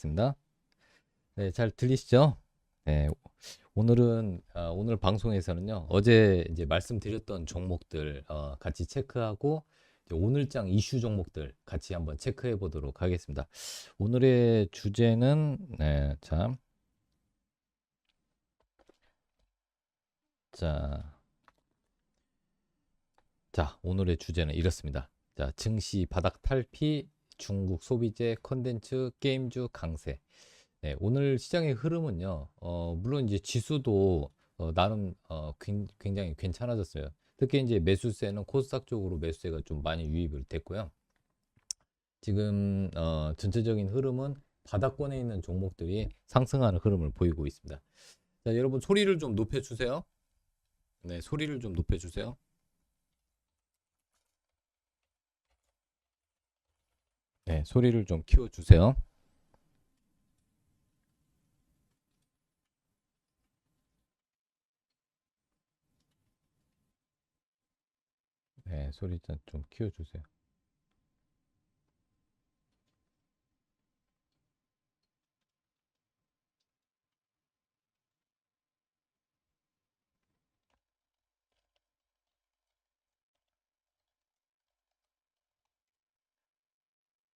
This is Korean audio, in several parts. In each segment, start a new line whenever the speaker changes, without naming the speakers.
하겠습니다. 네, 잘 들리시죠? 네, 오늘 방송에서는요, 어제 이제 말씀드렸던 종목들 같이 체크하고 이제 오늘장 이슈 종목들 같이 한번 체크해 보도록 하겠습니다. 오늘의 주제는 자, 오늘의 주제는 이렇습니다. 자, 증시 바닥 탈피, 중국 소비재 컨텐츠 게임주 강세. 네, 오늘 시장의 흐름은요, 물론 이제 지수도 나름 굉장히 괜찮아졌어요. 특히 이제 매수세는 코스닥 쪽으로 매수세가 좀 많이 유입을 됐고요. 지금 전체적인 흐름은 바닥권에 있는 종목들이 상승하는 흐름을 보이고 있습니다. 자, 여러분 소리를 좀 높여주세요. 네, 소리를 좀 높여주세요. 네, 소리를 좀 키워주세요. 네, 소리 좀 키워주세요.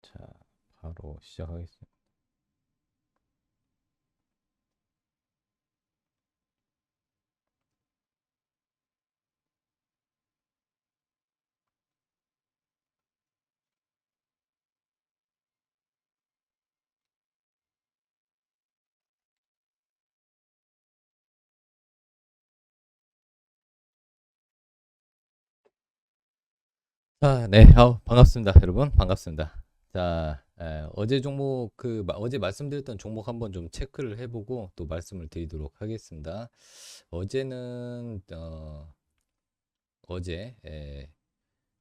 자, 바로 시작하겠습니다. 네, 반갑습니다, 여러분. 반갑습니다. 자, 어제 종목 어제 말씀드렸던 종목 한번 좀 체크를 해보고 또 말씀을 드리도록 하겠습니다. 어제는 어제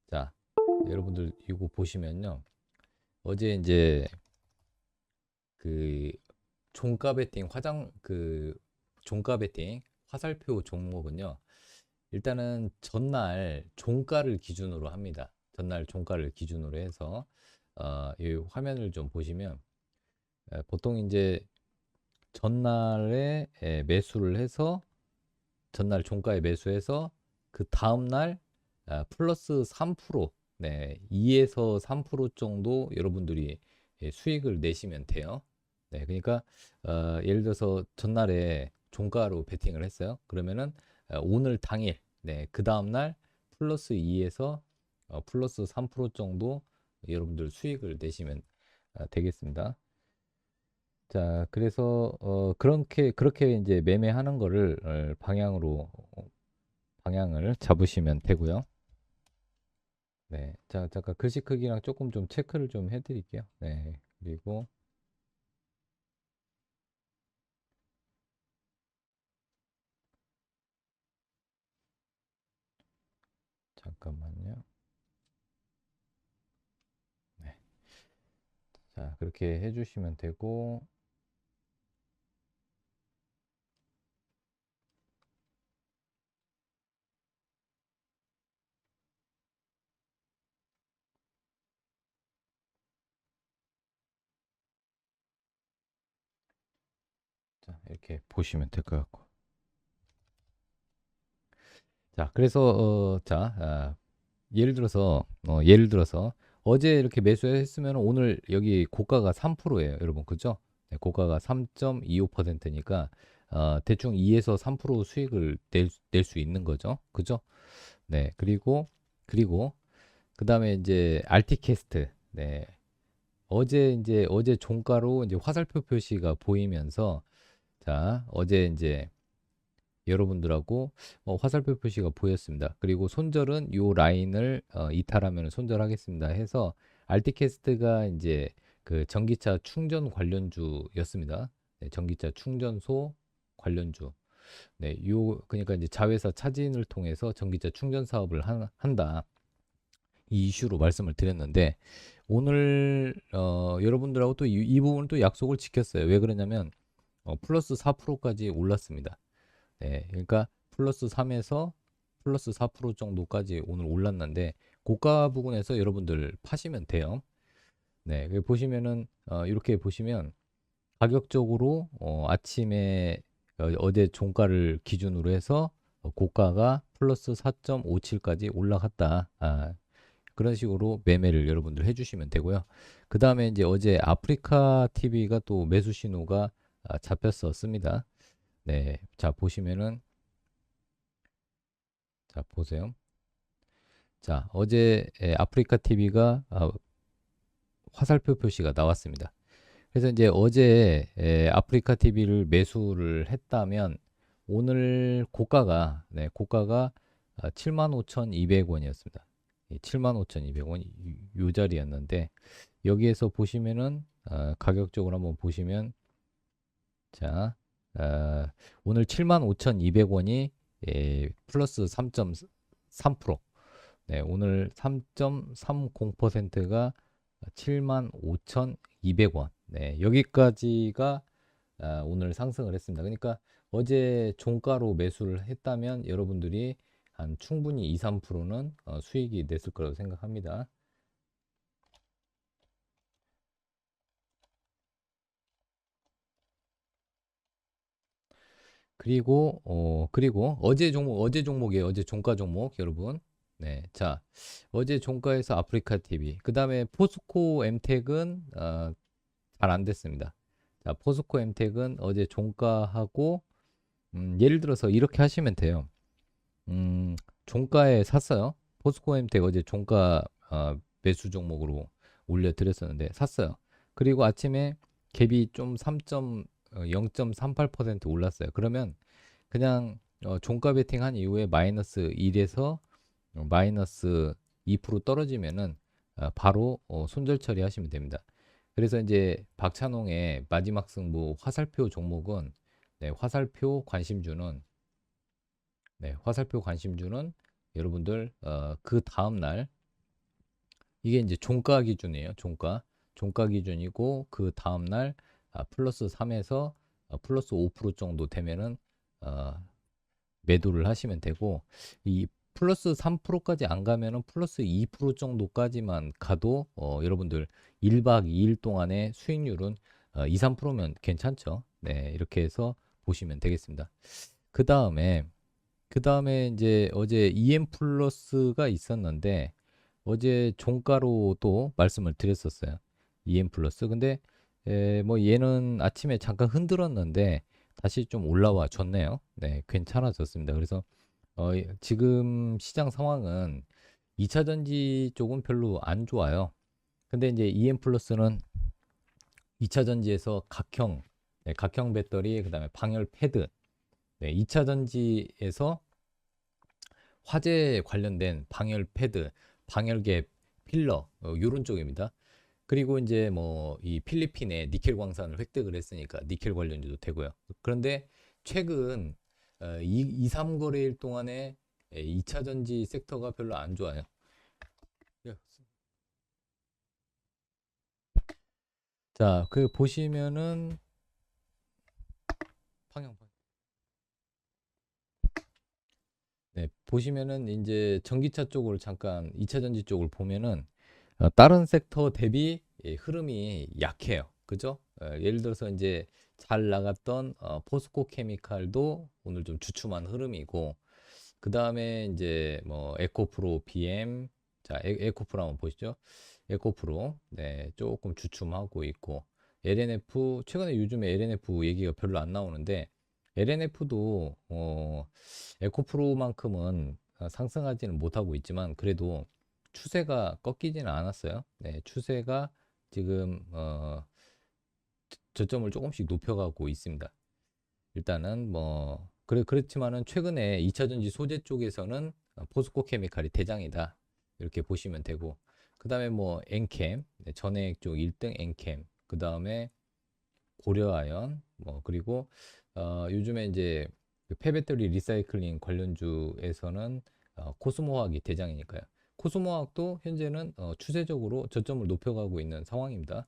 자, 여러분들 이거 보시면요. 어제 이제 그 종가 베팅 종가 베팅 화살표 종목은요. 일단은 전날 종가를 기준으로 합니다. 전날 종가를 기준으로 해서 이 화면을 좀 보시면 보통 이제 전날에 매수를 해서 전날 종가에 매수해서 그 다음날 플러스 3% 네, 2에서 3% 정도 여러분들이 수익을 내시면 돼요. 네, 그러니까 예를 들어서 전날에 종가로 베팅을 했어요. 그러면은 오늘 당일, 네, 그 다음날 플러스 2에서 플러스 3% 정도 여러분들 수익을 내시면 되겠습니다. 자, 그래서 그렇게 이제 매매하는 거를 방향을 잡으시면 되고요. 네, 자, 잠깐 글씨 크기랑 조금 좀 체크를 좀 해드릴게요. 네, 그리고 잠깐만요. 네, 자, 그렇게 해주시면 되고, 자, 이렇게 보시면 될 것 같고. 자, 그래서 예를 들어서 어제 이렇게 매수했으면 오늘 여기 고가가 3%예요, 여러분, 그죠? 네, 고가가 3.25%니까 대충 2에서 3% 수익을 낼 수 있는 거죠, 그죠? 네, 그리고 그 다음에 이제 알티캐스트, 네, 어제 종가로 이제 화살표 표시가 보이면서 자, 어제 이제 여러분들하고 화살표 표시가 보였습니다. 그리고 손절은 요 라인을 이탈하면 손절하겠습니다 해서 알티캐스트가 이제 그 전기차 충전 관련주였습니다. 네, 전기차 충전소 관련주. 네, 그러니까 이제 자회사 차진을 통해서 전기차 충전 사업을 한다. 이 이슈로 말씀을 드렸는데 오늘 여러분들하고 또 이 부분을 또 약속을 지켰어요. 왜 그러냐면 플러스 4%까지 올랐습니다. 네, 그러니까 플러스 3에서 플러스 4% 정도까지 오늘 올랐는데 고가 부분에서 여러분들 파시면 돼요. 네, 보시면은 이렇게 보시면 가격적으로 아침에 어제 종가를 기준으로 해서 고가가 플러스 4.57까지 올라갔다. 그런 식으로 매매를 여러분들 해주시면 되고요. 그 다음에 이제 어제 아프리카 TV가 또 매수 신호가 잡혔었습니다. 네, 자 보시면은 자 보세요. 자 어제 아프리카 TV가 화살표 표시가 나왔습니다. 그래서 이제 어제 아프리카 TV를 매수를 했다면 오늘 고가가 고가가 75,200원이었습니다. 75,200원 요 자리였는데 여기에서 보시면은 가격적으로 한번 보시면 자 오늘 75,200원이 플러스 3.3%. 네, 오늘 3.30%가 75,200원. 네, 여기까지가 오늘 상승을 했습니다. 그러니까 어제 종가로 매수를 했다면 여러분들이 한 충분히 2, 3%는 수익이 냈을 거라고 생각합니다. 그리고 어제 종목이에요. 어제 종가 종목 여러분. 네, 자 어제 종가에서 아프리카 TV, 그 다음에 포스코 엠텍은 잘 안 됐습니다. 자 포스코 엠텍은 어제 종가하고 예를 들어서 이렇게 하시면 돼요. 종가에 샀어요. 포스코 엠텍 어제 종가 매수 종목으로 올려드렸었는데 샀어요. 그리고 아침에 갭이 좀 0.38% 올랐어요. 그러면 그냥 종가 베팅 한 이후에 마이너스 1에서 마이너스 2% 떨어지면은 바로 손절 처리하시면 됩니다. 그래서 이제 박찬홍의 마지막 승부 화살표 종목은 화살표 관심주는 여러분들 그 다음 날 이게 이제 종가 기준이에요. 종가 기준이고 그 다음 날 플러스 3에서 플러스 5% 정도 되면은 어, 매도를 하시면 되고 이 플러스 3%까지 안 가면은 플러스 2% 정도까지만 가도 여러분들 1박 2일 동안의 수익률은 2, 3%면 괜찮죠. 네, 이렇게 해서 보시면 되겠습니다. 그 다음에 이제 어제 EM 플러스가 있었는데 어제 종가로 또 말씀을 드렸었어요. EM 플러스. 근데 뭐 얘는 아침에 잠깐 흔들었는데 다시 좀 올라와 줬네요. 네, 괜찮아졌습니다. 그래서 지금 시장 상황은 2차 전지 쪽은 별로 안 좋아요. 근데 이제 EM 플러스는 2차 전지에서 각형 배터리, 그다음에 방열 패드, 2차 전지에서 화재 관련된 방열 패드, 방열개 필러 요런 쪽입니다. 그리고 이제 뭐 이 필리핀에 니켈 광산을 획득을 했으니까 니켈 관련주도 되고요. 그런데 최근 2, 3거래일 동안에 2차 전지 섹터가 별로 안 좋아요. 예. 자, 그 보시면은 방향. 네, 보시면은 이제 전기차 쪽을 잠깐 2차 전지 쪽을 보면은 다른 섹터 대비 흐름이 약해요. 그죠? 예를 들어서 이제 잘 나갔던 포스코 케미칼도 오늘 좀 주춤한 흐름이고 그 다음에 이제 뭐 에코프로 BM, 자 에코프로 한번 보시죠. 에코프로 조금 주춤하고 있고 LNF 최근에 요즘에 LNF 얘기가 별로 안 나오는데 LNF도 에코프로만큼은 상승하지는 못하고 있지만 그래도 추세가 꺾이지는 않았어요. 네, 추세가 지금 저점을 조금씩 높여가고 있습니다. 일단은 뭐 그렇지만은 최근에 2차 전지 소재 쪽에서는 포스코 케미칼이 대장이다. 이렇게 보시면 되고 그다음에 뭐 엔캠, 전해액 쪽 1등 엔캠, 그다음에 고려아연, 뭐 그리고 요즘에 이제 그 폐배터리 리사이클링 관련주에서는 코스모화학이 대장이니까요. 코스모화학도 현재는 추세적으로 저점을 높여가고 있는 상황입니다.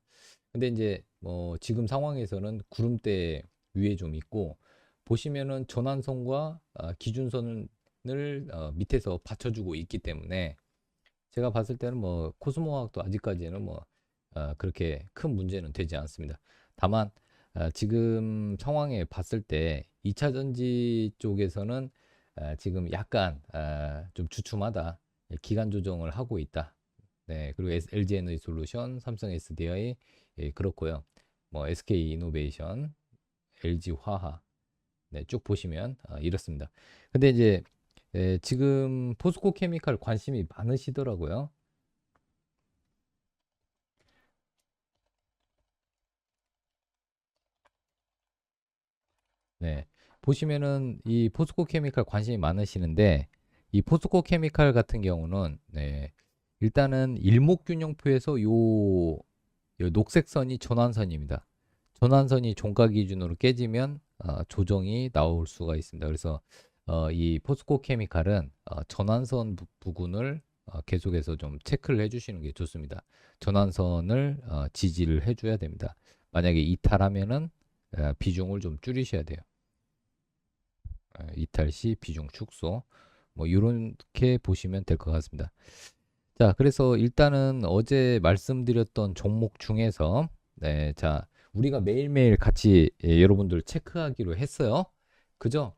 근데 이제 뭐 지금 상황에서는 구름대 위에 좀 있고 보시면은 전환선과 기준선을 밑에서 받쳐주고 있기 때문에 제가 봤을 때는 뭐 코스모화학도 아직까지는 뭐 그렇게 큰 문제는 되지 않습니다. 다만 지금 상황에 봤을 때 2차 전지 쪽에서는 지금 약간 좀 주춤하다. 예, 기간 조정을 하고 있다. 네, 그리고 LG 에너지 솔루션, 삼성 SDI 예, 그렇고요. 뭐 SK 이노베이션, LG 화학 네, 쭉 보시면 이렇습니다. 근데 이제 지금 포스코 케미칼 관심이 많으시더라고요. 네. 보시면은 이 포스코 케미칼 관심이 많으시는데 이 포스코 케미칼 같은 경우는 네. 일단은 일목균형표에서 요 녹색 선이 전환선입니다. 전환선이 종가 기준으로 깨지면 조정이 나올 수가 있습니다. 그래서 이 포스코 케미칼은 전환선 부근을 계속해서 좀 체크를 해주시는 게 좋습니다. 전환선을 지지를 해줘야 됩니다. 만약에 이탈하면은 비중을 좀 줄이셔야 돼요. 이탈 시 비중 축소 뭐 이렇게 보시면 될 것 같습니다. 자, 그래서 일단은 어제 말씀드렸던 종목 중에서 네, 자, 우리가 매일매일 같이 여러분들 체크하기로 했어요. 그죠?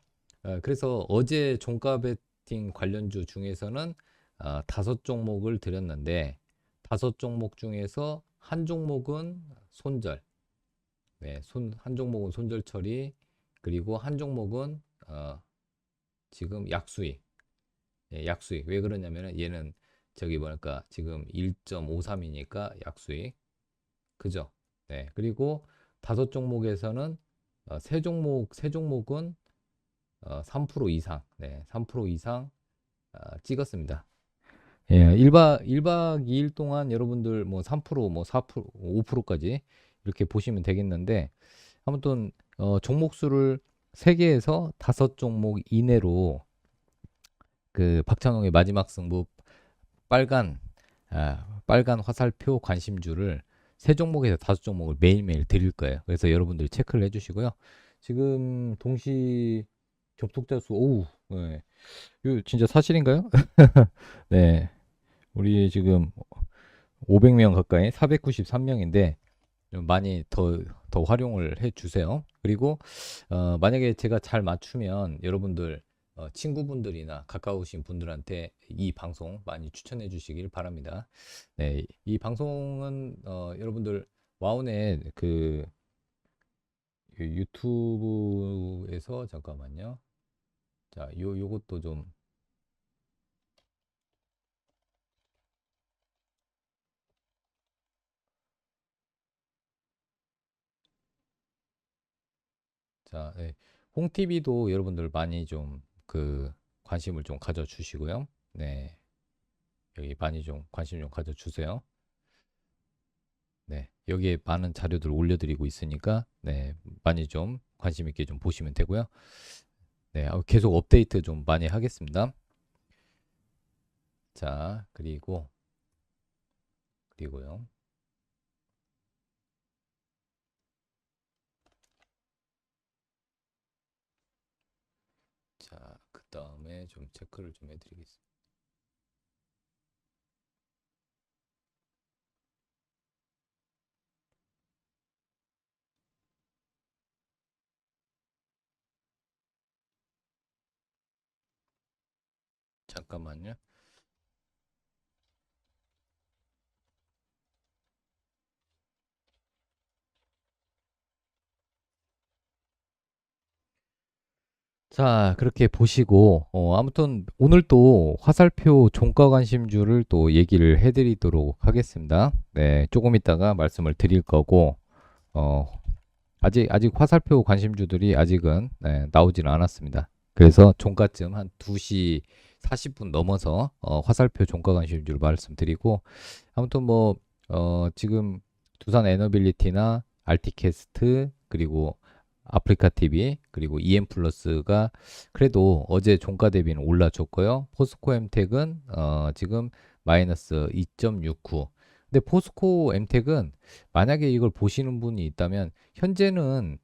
그래서 어제 종가 베팅 관련주 중에서는 5종목을 드렸는데 5종목 중에서 한 종목은 손절, 네, 한 종목은 손절 처리, 그리고 한 종목은 지금 약수익. 예, 약수익. 왜 그러냐면은 얘는 저기 뭐랄까 지금 1.53이니까 약수익. 그죠? 네. 그리고 5종목에서는 세 종목은 3% 이상. 네. 3% 이상 찍었습니다. 예, 1박 2일 동안 여러분들 뭐 3%, 뭐 4%, 5%까지 이렇게 보시면 되겠는데 아무튼 종목 수를 3개에서 5종목 이내로 그 박찬홍의 마지막 승부 빨간 빨간 화살표 관심주를 3종목에서 5종목을 매일매일 드릴 거예요. 그래서 여러분들 체크를 해주시고요. 지금 동시 접속자 수 오우 네. 이거 진짜 사실인가요? 네, 우리 지금 500명 가까이 493명인데 많이 더 활용을 해 주세요. 그리고 만약에 제가 잘 맞추면 여러분들 친구분들이나 가까우신 분들한테 이 방송 많이 추천해 주시길 바랍니다. 네, 이 방송은 여러분들 와운의 그 유튜브에서 잠깐만요. 자, 요것도 좀 자, 네. 홍TV도 여러분들 많이 좀 그 관심을 좀 가져 주시고요. 네. 여기 많이 좀 관심 좀 가져 주세요. 네, 여기에 많은 자료들을 올려드리고 있으니까 네, 많이 좀 관심 있게 좀 보시면 되고요. 네, 계속 업데이트 좀 많이 하겠습니다. 자, 그리고요. 자, 그 다음에 좀 체크를 좀 해드리겠습니다. 잠깐만요. 자, 그렇게 보시고 아무튼 오늘 또 화살표 종가 관심주를 또 얘기를 해드리도록 하겠습니다. 네, 조금 있다가 말씀을 드릴 거고 어, 아직 화살표 관심주들이 아직은 네, 나오지는 않았습니다. 그래서 종가쯤 한 2시 40분 넘어서 화살표 종가 관심주를 말씀드리고 아무튼 뭐 지금 두산 에너빌리티나 알티캐스트 그리고 아프리카 TV 그리고 EM 플러스가 그래도 어제 종가 대비는 올라줬고요. 포스코 엠텍은 지금 마이너스 2.69. 근데 포스코 엠텍은 만약에 이걸 보시는 분이 있다면 현재는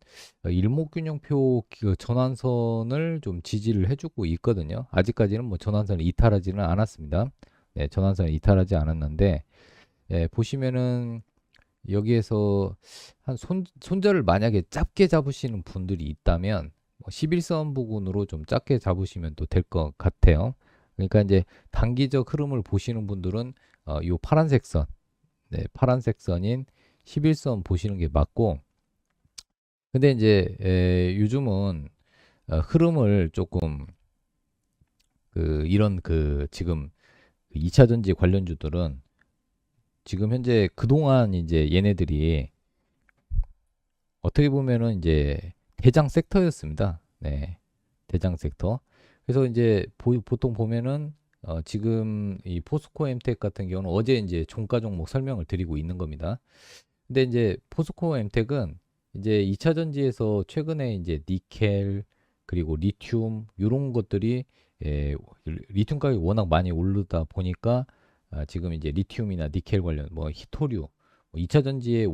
일목균형표 그 전환선을 좀 지지를 해주고 있거든요. 아직까지는 뭐 전환선을 이탈하지는 않았습니다. 네, 전환선을 이탈하지 않았는데 보시면은 여기에서 한 손절을 만약에 짧게 잡으시는 분들이 있다면 11선 부근으로 좀 짧게 잡으시면 또 될 것 같아요. 그러니까 이제 단기적 흐름을 보시는 분들은 요 파란색 선, 네, 파란색 선인 11선 보시는 게 맞고, 근데 이제 요즘은 흐름을 조금 이런 지금 2차 전지 관련주들은 지금 현재 그동안 이제 얘네들이 어떻게 보면은 이제 대장 섹터였습니다. 네. 대장 섹터. 그래서 이제 보통 보면은 지금 이 포스코 엠텍 같은 경우는 어제 이제 종가 종목 설명을 드리고 있는 겁니다. 근데 이제 포스코 엠텍은 이제 2차 전지에서 최근에 이제 니켈 그리고 리튬 이런 것들이 리튬 가격이 워낙 많이 오르다 보니까 지금 이제 리튬이나 니켈 관련 뭐 히토류 2차 전지의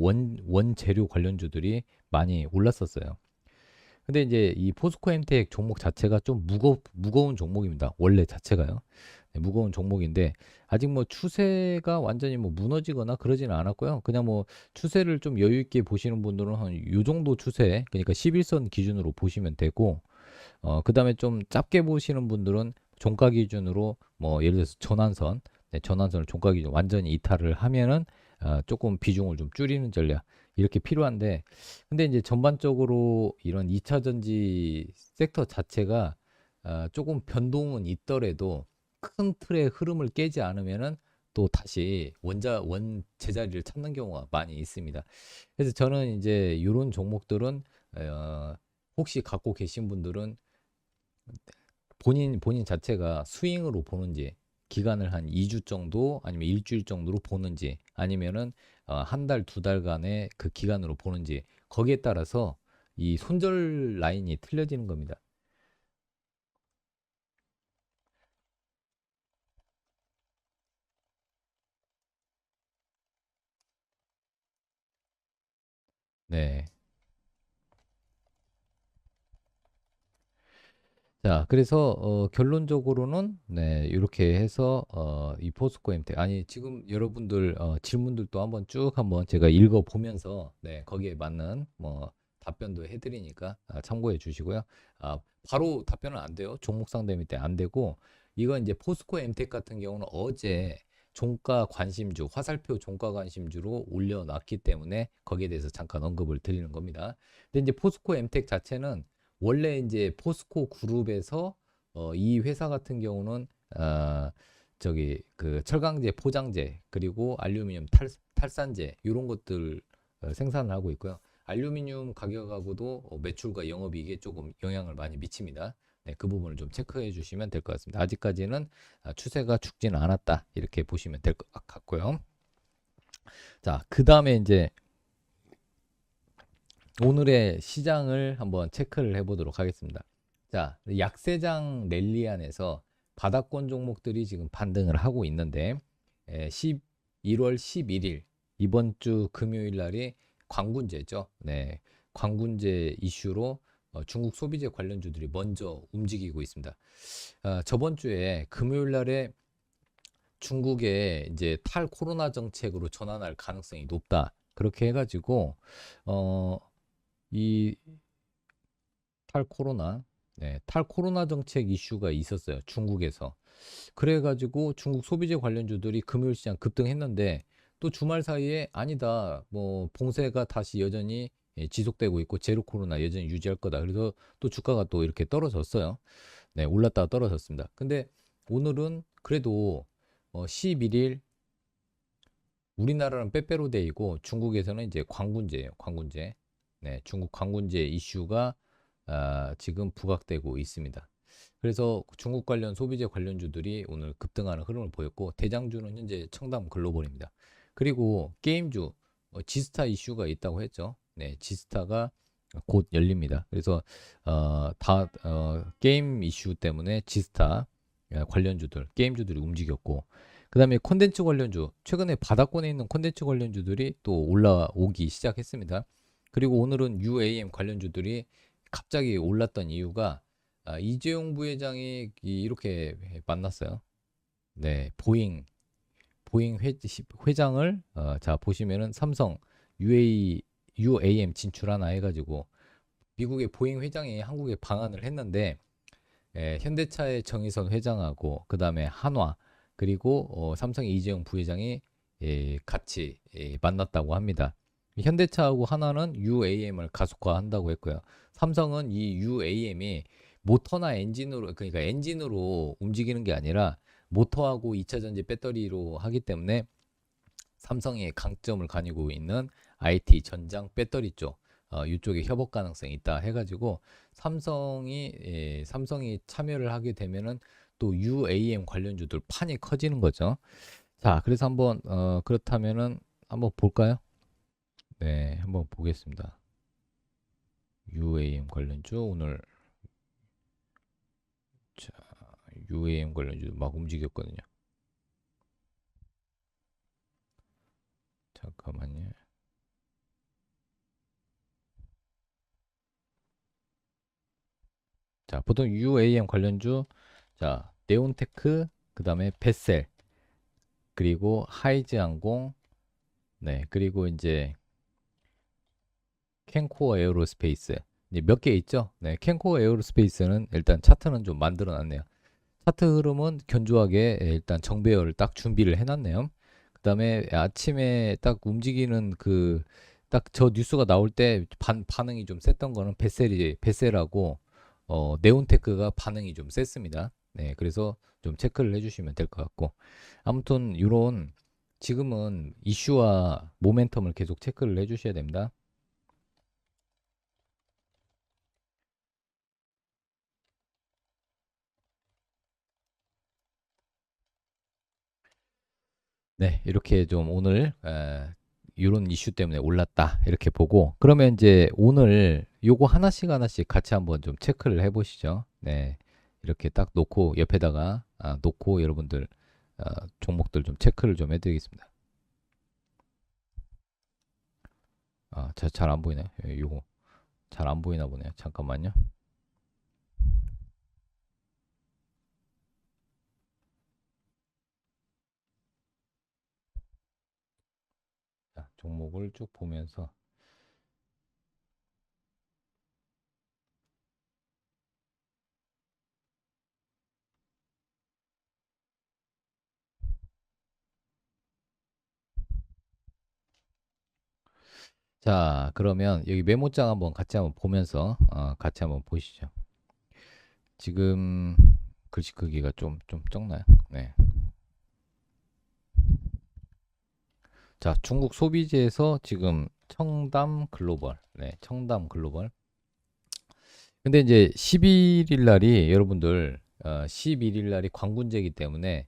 원재료 관련주들이 많이 올랐었어요. 근데 이제 이 포스코 엠텍 종목 자체가 좀 무거운 종목입니다. 원래 자체가요. 네, 무거운 종목인데 아직 뭐 추세가 완전히 뭐 무너지거나 그러지는 않았고요. 그냥 뭐 추세를 좀 여유 있게 보시는 분들은 한 요 정도 추세, 그러니까 11선 기준으로 보시면 되고 그다음에 좀 짧게 보시는 분들은 종가 기준으로 뭐 예를 들어서 전환선, 네, 전환선을 종가 기준 완전히 이탈을 하면은 조금 비중을 좀 줄이는 전략 이렇게 필요한데, 근데 이제 전반적으로 이런 2차 전지 섹터 자체가 조금 변동은 있더라도 큰 틀의 흐름을 깨지 않으면은 또 다시 원 제자리를 찾는 경우가 많이 있습니다. 그래서 저는 이제 이런 종목들은 어, 혹시 갖고 계신 분들은 본인 자체가 스윙으로 보는지, 기간을 한 2주 정도 아니면 일주일 정도로 보는지, 아니면은 한 달, 두 달간의 그 기간으로 보는지, 거기에 따라서 이 손절 라인이 틀려지는 겁니다. 네. 자, 그래서 결론적으로는 네, 이렇게 해서 이 포스코 엠텍, 아니 지금 여러분들 질문들도 한번 제가 읽어 보면서 네, 거기에 맞는 뭐 답변도 해드리니까 참고해 주시고요. 바로 답변은 안 돼요. 종목 상대 밑에 안 되고, 이건 이제 포스코 엠텍 같은 경우는 어제 종가 관심주, 화살표 종가 관심주로 올려놨기 때문에 거기에 대해서 잠깐 언급을 드리는 겁니다. 근데 이제 포스코 엠텍 자체는 원래 이제 포스코 그룹에서 이 회사 같은 경우는 저기 그 철강제, 포장재 그리고 알루미늄 탈산재 이런 것들 생산을 하고 있고요. 알루미늄 가격하고도 매출과 영업이익에 조금 영향을 많이 미칩니다. 네, 그 부분을 좀 체크해 주시면 될 것 같습니다. 아직까지는 추세가 죽지는 않았다 이렇게 보시면 될 것 같고요. 자, 그 다음에 이제 오늘의 시장을 한번 체크를 해보도록 하겠습니다. 자, 약세장 랠리 안에서 바닥권 종목들이 지금 반등을 하고 있는데 1월 11일 이번 주 금요일 날이 광군제죠. 네, 광군제 이슈로 중국 소비재 관련주들이 먼저 움직이고 있습니다. 저번 주에 금요일 날에 중국의 이제 탈코로나 정책으로 전환할 가능성이 높다. 그렇게 해가지고 어, 이 탈코로나, 네, 탈코로나 정책 이슈가 있었어요. 중국에서. 그래가지고 중국 소비재 관련주들이 금요일 시장 급등했는데 또 주말 사이에 아니다. 뭐 봉쇄가 다시 여전히 지속되고 있고 제로 코로나 여전히 유지할 거다. 그래서 또 주가가 또 이렇게 떨어졌어요. 네, 올랐다가 떨어졌습니다. 근데 오늘은 그래도 11일 우리나라는 빼빼로데이고 중국에서는 이제 광군제예요. 광군제. 네, 중국 광군제 이슈가 지금 부각되고 있습니다. 그래서 중국 관련 소비재 관련주들이 오늘 급등하는 흐름을 보였고, 대장주는 현재 청담 글로벌입니다. 그리고 게임주 지스타 이슈가 있다고 했죠. 네, 지스타가 곧 열립니다. 그래서 게임 이슈 때문에 지스타 관련주들, 게임주들이 움직였고, 그 다음에 콘텐츠 관련주, 최근에 바닥권에 있는 콘텐츠 관련주들이 또 올라오기 시작했습니다. 그리고 오늘은 UAM 관련주들이 갑자기 올랐던 이유가 이재용 부회장이 이렇게 만났어요. 네, 보잉 회장을 자 보시면은 삼성 UAM 진출하나 해가지고 미국의 보잉 회장이 한국에 방한을 했는데 현대차의 정의선 회장하고 그 다음에 한화 그리고 삼성의 이재용 부회장이 같이 만났다고 합니다. 현대차하고 한화는 UAM을 가속화한다고 했고요. 삼성은 이 UAM이 모터나 엔진으로 그러니까 엔진으로 움직이는 게 아니라 모터하고 2차 전지 배터리로 하기 때문에 삼성의 강점을 가지고 있는 IT 전장 배터리 쪽 이쪽에 협업 가능성이 있다 해가지고 삼성이 참여를 하게 되면은 또 UAM 관련주들 판이 커지는 거죠. 자, 그래서 한번 그렇다면은 한번 볼까요? 네, 한번 보겠습니다. UAM 관련주 오늘 자, UAM 관련주 막 움직였거든요. 잠깐만요. 자, 보통 UAM 관련주 자, 네온테크 그다음에 베셀 그리고 하이즈항공 네, 그리고 이제 캔코어 에어로스페이스 이제 몇 개 있죠? 네, 캔코어 에어로스페이스는 일단 차트는 좀 만들어 놨네요. 차트 흐름은 견조하게 일단 정배열을 딱 준비를 해놨네요. 그다음에 아침에 딱 움직이는 그 딱 저 뉴스가 나올 때 반응이 좀 셌던 거는 베셀하고 네온테크가 반응이 좀 셌습니다. 네, 그래서 좀 체크를 해주시면 될 것 같고 아무튼 이런 지금은 이슈와 모멘텀을 계속 체크를 해주셔야 됩니다. 네, 이렇게 좀 오늘 이런 이슈 때문에 올랐다 이렇게 보고 그러면 이제 오늘 요거 하나씩 하나씩 같이 한번 좀 체크를 해보시죠. 네, 이렇게 딱 놓고 옆에다가 놓고 여러분들 종목들 좀 체크를 좀 해드리겠습니다. 잘 안 보이네. 요거 잘 안 보이나 보네요. 잠깐만요. 자, 종목을 쭉 보면서 자, 그러면 여기 메모장 한번 같이 한번 보면서 같이 한번 보시죠. 지금 글씨 크기가 좀 적나요? 네. 자, 중국 소비재에서 지금 청담 글로벌. 네, 청담 글로벌. 근데 이제 11일 날이 여러분들 11일 날이 광군제이기 때문에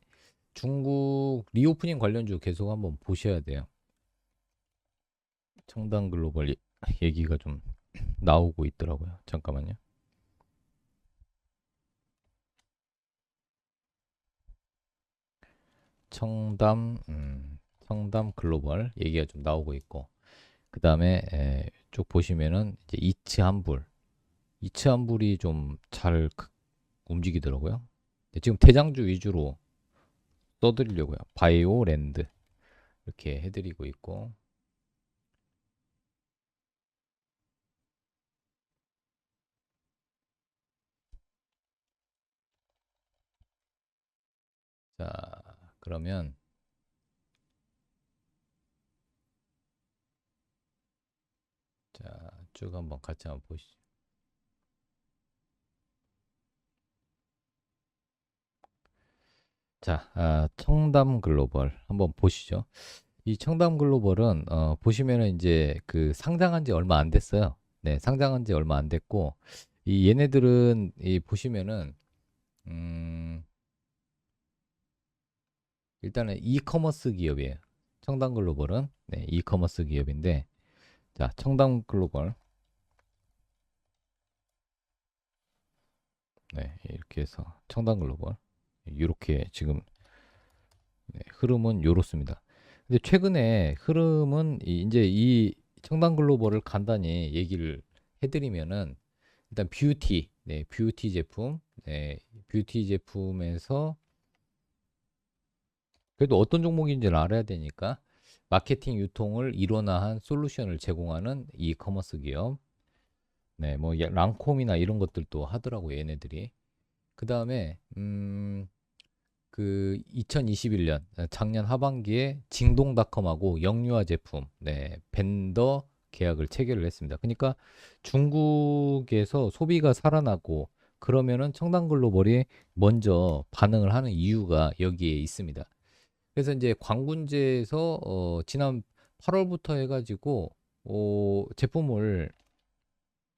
중국 리오프닝 관련주 계속 한번 보셔야 돼요. 청담 글로벌 얘기가 좀 나오고 있더라고요. 잠깐만요. 청담 청담 글로벌 얘기가 좀 나오고 있고 그다음에 쭉 보시면은 이제 이츠한불이 좀 잘 움직이더라고요. 네, 지금 대장주 위주로 써드리려고요. 바이오랜드 이렇게 해드리고 있고 자 그러면 쭉 한번 같이 한번 보시죠. 청담 글로벌 한번 보시죠. 이 청담 글로벌은 보시면은 이제 그 상장한 지 얼마 안 됐어요. 네, 상장한 지 얼마 안 됐고 이 얘네들은 이 보시면은 음, 일단은 이커머스 기업이에요. 청담 글로벌은 네, 이커머스 기업인데 자, 청담 글로벌 네, 이렇게 해서 청담 글로벌 이렇게 지금 흐름은 요렇습니다. 근데 최근에 흐름은 이제 이 청담 글로벌을 간단히 얘기를 해드리면은 일단 뷰티 제품, 뷰티 제품에서 그래도 어떤 종목인지를 알아야 되니까 마케팅 유통을 일원화한 솔루션을 제공하는 이커머스 기업. 네, 뭐 랑콤이나 이런 것들도 하더라고 얘네들이. 그 다음에 그 2021년 작년 하반기에 징동닷컴하고 영유아 제품 벤더 계약을 체결을 했습니다. 그러니까 중국에서 소비가 살아나고 그러면은 청담글로벌이 먼저 반응을 하는 이유가 여기에 있습니다. 그래서 이제 광군제에서 지난 8월부터 해가지고 제품을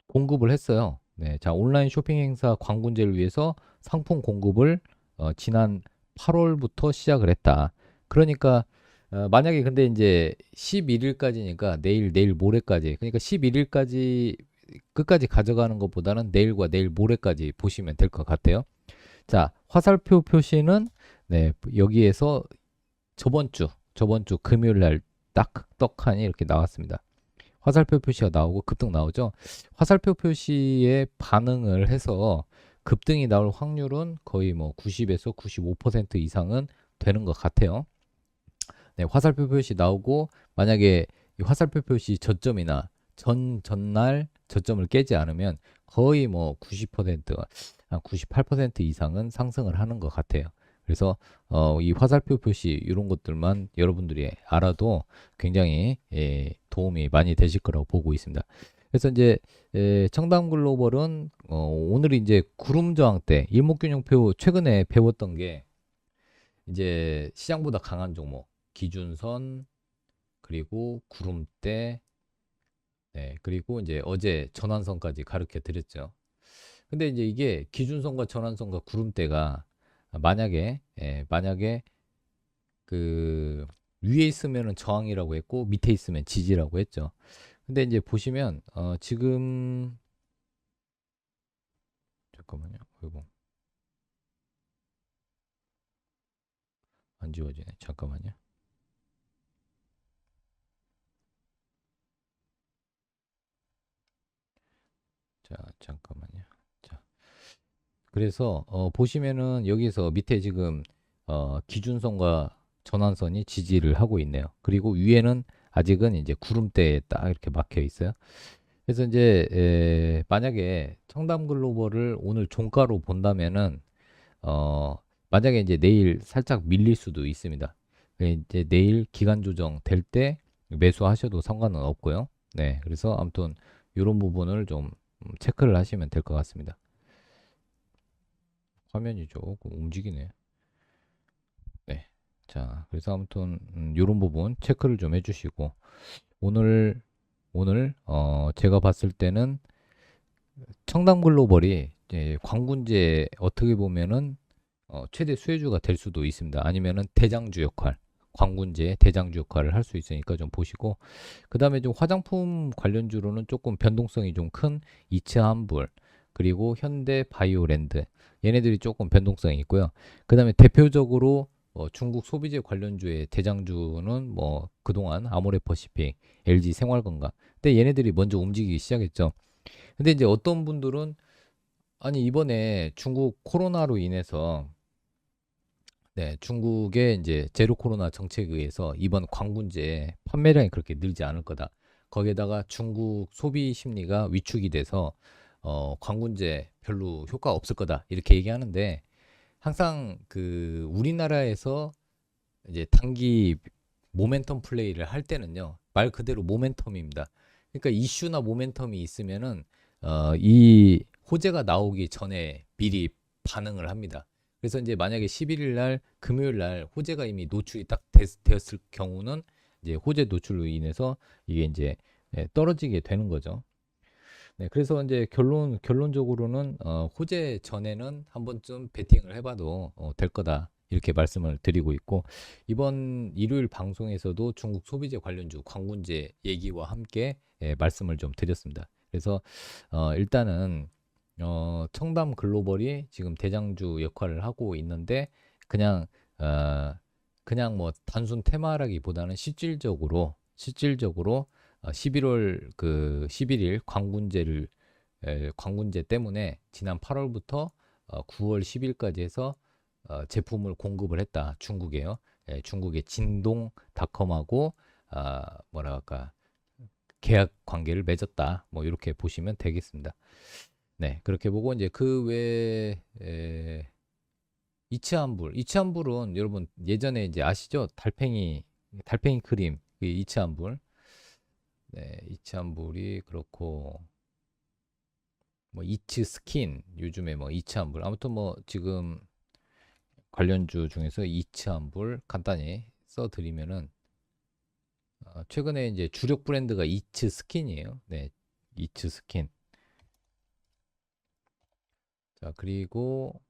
공급을 했어요. 네, 자 온라인 쇼핑 행사 광군제를 위해서 상품 공급을 지난 8월부터 시작을 했다. 그러니까 만약에 근데 이제 11일까지니까 내일 모레까지 그러니까 11일까지 끝까지 가져가는 것보다는 내일과 내일 모레까지 보시면 될 것 같아요. 자 화살표 표시는 네, 여기에서 저번 주 금요일 날 딱 떡하니 이렇게 나왔습니다. 화살표 표시가 나오고 급등 나오죠. 화살표 표시에 반응을 해서 급등이 나올 확률은 거의 뭐 90에서 95% 이상은 되는 것 같아요. 네, 화살표 표시 나오고 만약에 이 화살표 표시 저점이나 전날 저점을 깨지 않으면 거의 뭐 90%, 한 98% 이상은 상승을 하는 것 같아요. 그래서 이 화살표 표시 이런 것들만 여러분들이 알아도 굉장히 도움이 많이 되실 거라고 보고 있습니다. 그래서 이제 청담 글로벌은 오늘 이제 구름 저항 때 일목균형표 최근에 배웠던 게 이제 시장보다 강한 종목 기준선 그리고 구름대 그리고 이제 어제 전환선까지 가르쳐 드렸죠. 근데 이제 이게 기준선과 전환선과 구름대가 만약에 그 위에 있으면은 저항이라고 했고 밑에 있으면 지지라고 했죠. 근데 이제 보시면 지금 잠깐만요. 이거 안 지워지네. 잠깐만요. 자, 잠깐만요. 자, 그래서 보시면은 여기서 밑에 지금 기준선과 전환선이 지지를 하고 있네요. 그리고 위에는 아직은 이제 구름대에 딱 이렇게 막혀 있어요. 그래서 이제 만약에 청담 글로벌을 오늘 종가로 본다면은 만약에 이제 내일 살짝 밀릴 수도 있습니다. 이제 내일 기간 조정 될 때 매수하셔도 상관은 없고요. 네, 그래서 아무튼 이런 부분을 좀 체크를 하시면 될 것 같습니다. 화면이 조금 움직이네. 네. 자, 그래서 아무튼 이런 부분 체크를 좀 해주시고 오늘 제가 봤을 때는 청담 글로벌이 이제 광군제 어떻게 보면은 최대 수혜주가 될 수도 있습니다. 아니면은 대장주 역할, 광군제 대장주 역할을 할 수 있으니까 좀 보시고 그 다음에 좀 화장품 관련주로는 조금 변동성이 좀 큰 이츠한불 그리고 현대 바이오랜드 얘네들이 조금 변동성이 있고요. 그 다음에 대표적으로 중국 소비재 관련주의 대장주는 뭐 그동안 아모레퍼시픽, LG 생활건강 근데 얘네들이 먼저 움직이기 시작했죠. 근데 이제 어떤 분들은 아니 이번에 중국 코로나로 인해서 중국의 이제 제로 코로나 정책에 의해서 이번 광군제 판매량이 그렇게 늘지 않을 거다. 거기에다가 중국 소비 심리가 위축이 돼서 광군제 별로 효과 없을 거다. 이렇게 얘기하는데 항상 그 우리나라에서 이제 단기 모멘텀 플레이를 할 때는요. 말 그대로 모멘텀입니다. 그러니까 이슈나 모멘텀이 있으면은 이 호재가 나오기 전에 미리 반응을 합니다. 그래서 이제 만약에 11일 날 금요일 날 호재가 이미 노출이 딱 되었을 경우는 이제 호재 노출로 인해서 이게 이제 떨어지게 되는 거죠. 네, 그래서 이제 결론적으로는 호재 전에는 한 번쯤 베팅을 해봐도 될 거다 이렇게 말씀을 드리고 있고 이번 일요일 방송에서도 중국 소비재 관련주 광군제 얘기와 함께 말씀을 좀 드렸습니다. 그래서 일단은 청담 글로벌이 지금 대장주 역할을 하고 있는데 그냥 어, 그냥 뭐 단순 테마라기보다는 실질적으로 11월 그 11일 광군제 때문에 지난 8월부터 9월 10일까지 해서 제품을 공급을 했다. 중국에요. 중국의 진동닷컴하고 뭐라 할까, 계약 관계를 맺었다. 뭐 이렇게 보시면 되겠습니다. 네, 그렇게 보고 이제 그 외에 이치환불. 이치환불은 여러분 예전에 이제 아시죠? 달팽이 크림, 그 이치환불. 네, 이치환불이 그렇고 뭐 이츠 스킨 요즘에 뭐 이치환불 아무튼 뭐 지금 관련주 중에서 이치환불 간단히 써드리면은 최근에 이제 주력 브랜드가 이츠 스킨이에요. 네, 이츠 스킨. 자, 그리고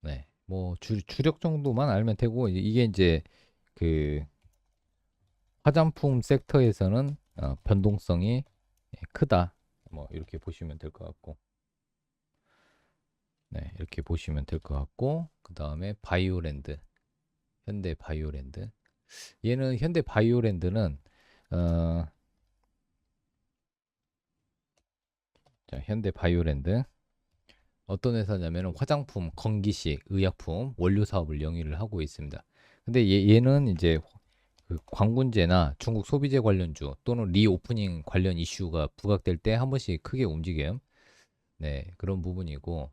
네, 뭐 주력 정도만 알면 되고 이게 이제 그 화장품 섹터에서는 변동성이 크다. 뭐 이렇게 보시면 될 것 같고, 네, 이렇게 보시면 될 것 같고, 그 다음에 바이오랜드, 현대 바이오랜드. 얘는 현대 바이오랜드는 어, 자, 현대 바이오랜드 어떤 회사냐면 화장품, 건기식, 의약품, 원료 사업을 영위를 하고 있습니다. 근데 얘는 이제 그 광군제나 중국 소비재 관련주 또는 리오프닝 관련 이슈가 부각될 때 한 번씩 크게 움직여요. 네, 그런 부분이고,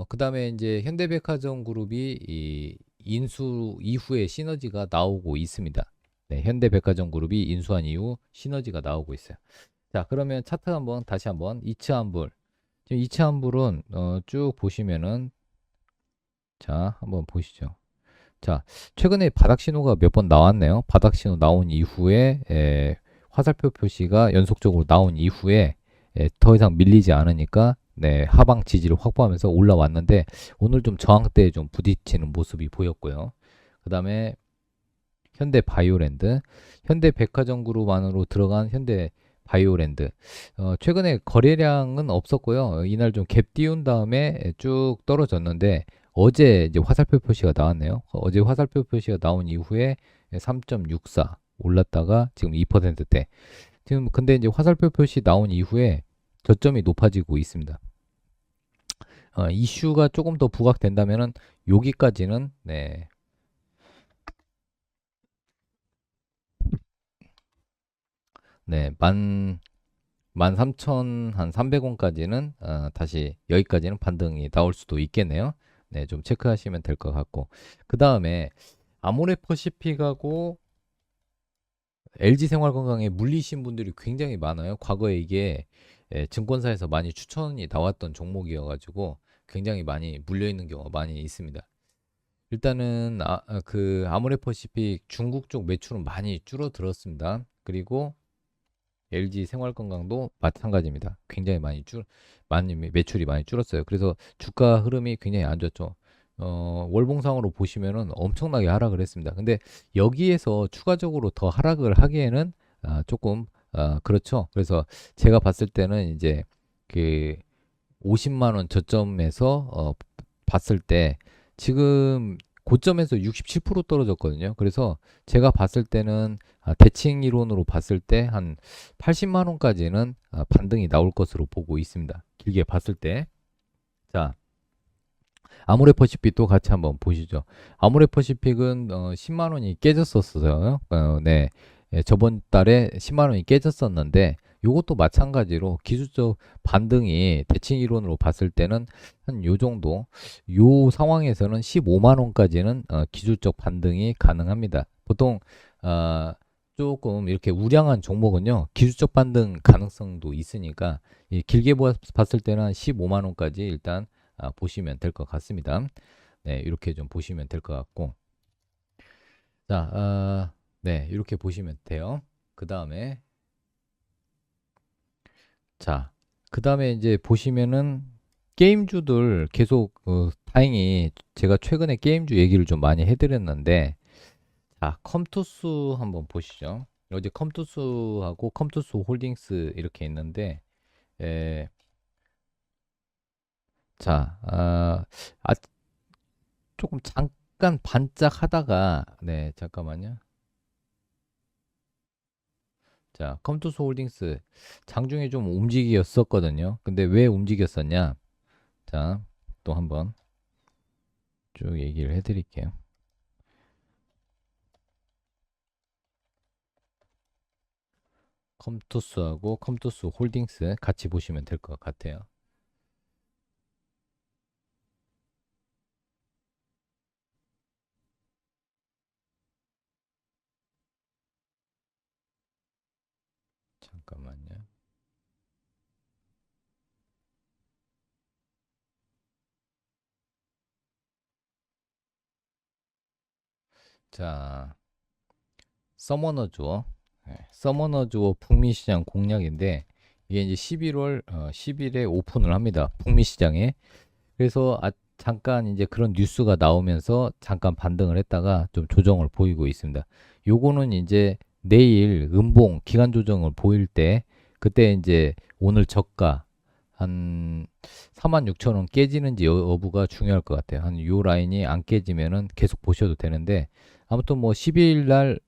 그다음에 이제 현대백화점 그룹이 이 인수 이후에 시너지가 나오고 있습니다. 네, 현대백화점 그룹이 인수한 이후 시너지가 나오고 있어요. 자, 그러면 차트 한번 다시 한번 이치환불. 지금 이치환불은 쭉 보시면은 자, 한번 보시죠. 자, 최근에 바닥 신호가 몇 번 나왔네요. 바닥 신호 나온 이후에 화살표 표시가 연속적으로 나온 이후에 더 이상 밀리지 않으니까 네, 하방 지지를 확보하면서 올라왔는데 오늘 좀 저항대에 좀 부딪히는 모습이 보였고요. 그 다음에 현대 바이오랜드, 현대 백화점 그룹 안으로 들어간 현대 바이오랜드. 최근에 거래량은 없었고요. 이날 좀 갭 띄운 다음에 쭉 떨어졌는데 어제 이제 화살표 표시가 나왔네요. 어제 화살표 표시가 나온 이후에 3.64 올랐다가 지금 2%대. 지금 근데 이제 화살표 표시 나온 이후에 저점이 높아지고 있습니다. 이슈가 조금 더 부각된다면은 여기까지는 네, 네, 13,300원까지는 다시 여기까지는 반등이 나올 수도 있겠네요. 네, 좀 체크하시면 될 것 같고. 그 다음에 아모레퍼시픽하고 LG생활건강에 물리신 분들이 굉장히 많아요. 과거에 이게 증권사에서 많이 추천이 나왔던 종목이어가지고 굉장히 많이 물려 있는 경우가 많이 있습니다. 일단은 그 아모레퍼시픽 중국 쪽 매출은 많이 줄어들었습니다. 그리고 LG 생활건강도 마찬가지입니다. 굉장히 많이 매출이 많이 줄었어요. 그래서 주가 흐름이 굉장히 안 좋죠. 월봉상으로 보시면은 엄청나게 하락을 했습니다. 근데 여기에서 추가적으로 더 하락을 하기에는 조금 그렇죠. 그래서 제가 봤을 때는 이제 그 50만 원 저점에서 봤을 때 지금 고점에서 67% 떨어졌거든요. 그래서 제가 봤을 때는 대칭 이론으로 봤을 때 한 80만 원까지는 반등이 나올 것으로 보고 있습니다. 길게 봤을 때. 자, 아모레퍼시픽도 같이 한번 보시죠. 아모레퍼시픽은 10만 원이 깨졌었어요. 네. 저번 달에 10만 원이 깨졌었는데 이것도 마찬가지로 기술적 반등이 대칭 이론으로 봤을 때는 한 요 정도 요 상황에서는 15만 원까지는 기술적 반등이 가능합니다. 보통 조금 이렇게 우량한 종목은요 기술적 반등 가능성도 있으니까 길게 봤을 때는 한 15만 원까지 일단 보시면 될 것 같습니다. 네, 이렇게 좀 보시면 될 것 같고. 자, 네, 이렇게 보시면 돼요. 그 다음에, 자, 그 다음에 이제 보시면은 게임주들 계속, 다행히 제가 최근에 게임주 얘기를 좀 많이 해드렸는데, 자, 컴투스 한번 보시죠. 어제 컴투스하고 컴투스 홀딩스 이렇게 있는데, 에, 자, 조금 잠깐 반짝하다가, 네, 잠깐만요. 자, 컴투스 홀딩스 장중에 좀 움직였었거든요. 근데 왜 움직였었냐? 자, 또 한번. 쭉 얘기를 해드릴게요. 컴투스하고 컴투스 홀딩스 같이 보시면 될 것 같아요. 잠깐만요. 자, 서머너 주어. 서머너 주어 북미 시장 공략인데 이게 이제 11월 10일에 오픈을 합니다. 북미 시장에. 그래서 잠깐 이제 그런 뉴스가 나오면서 잠깐 반등을 했다가 좀 조정을 보이고 있습니다. 요거는 이제 내일 음봉 기간 조정을 보일 때 그때 이제 오늘 저가 한 46,000원 깨지는지 여부가 중요할 것 같아요. 한 요 라인이 안 깨지면은 계속 보셔도 되는데 아무튼 뭐 12일 날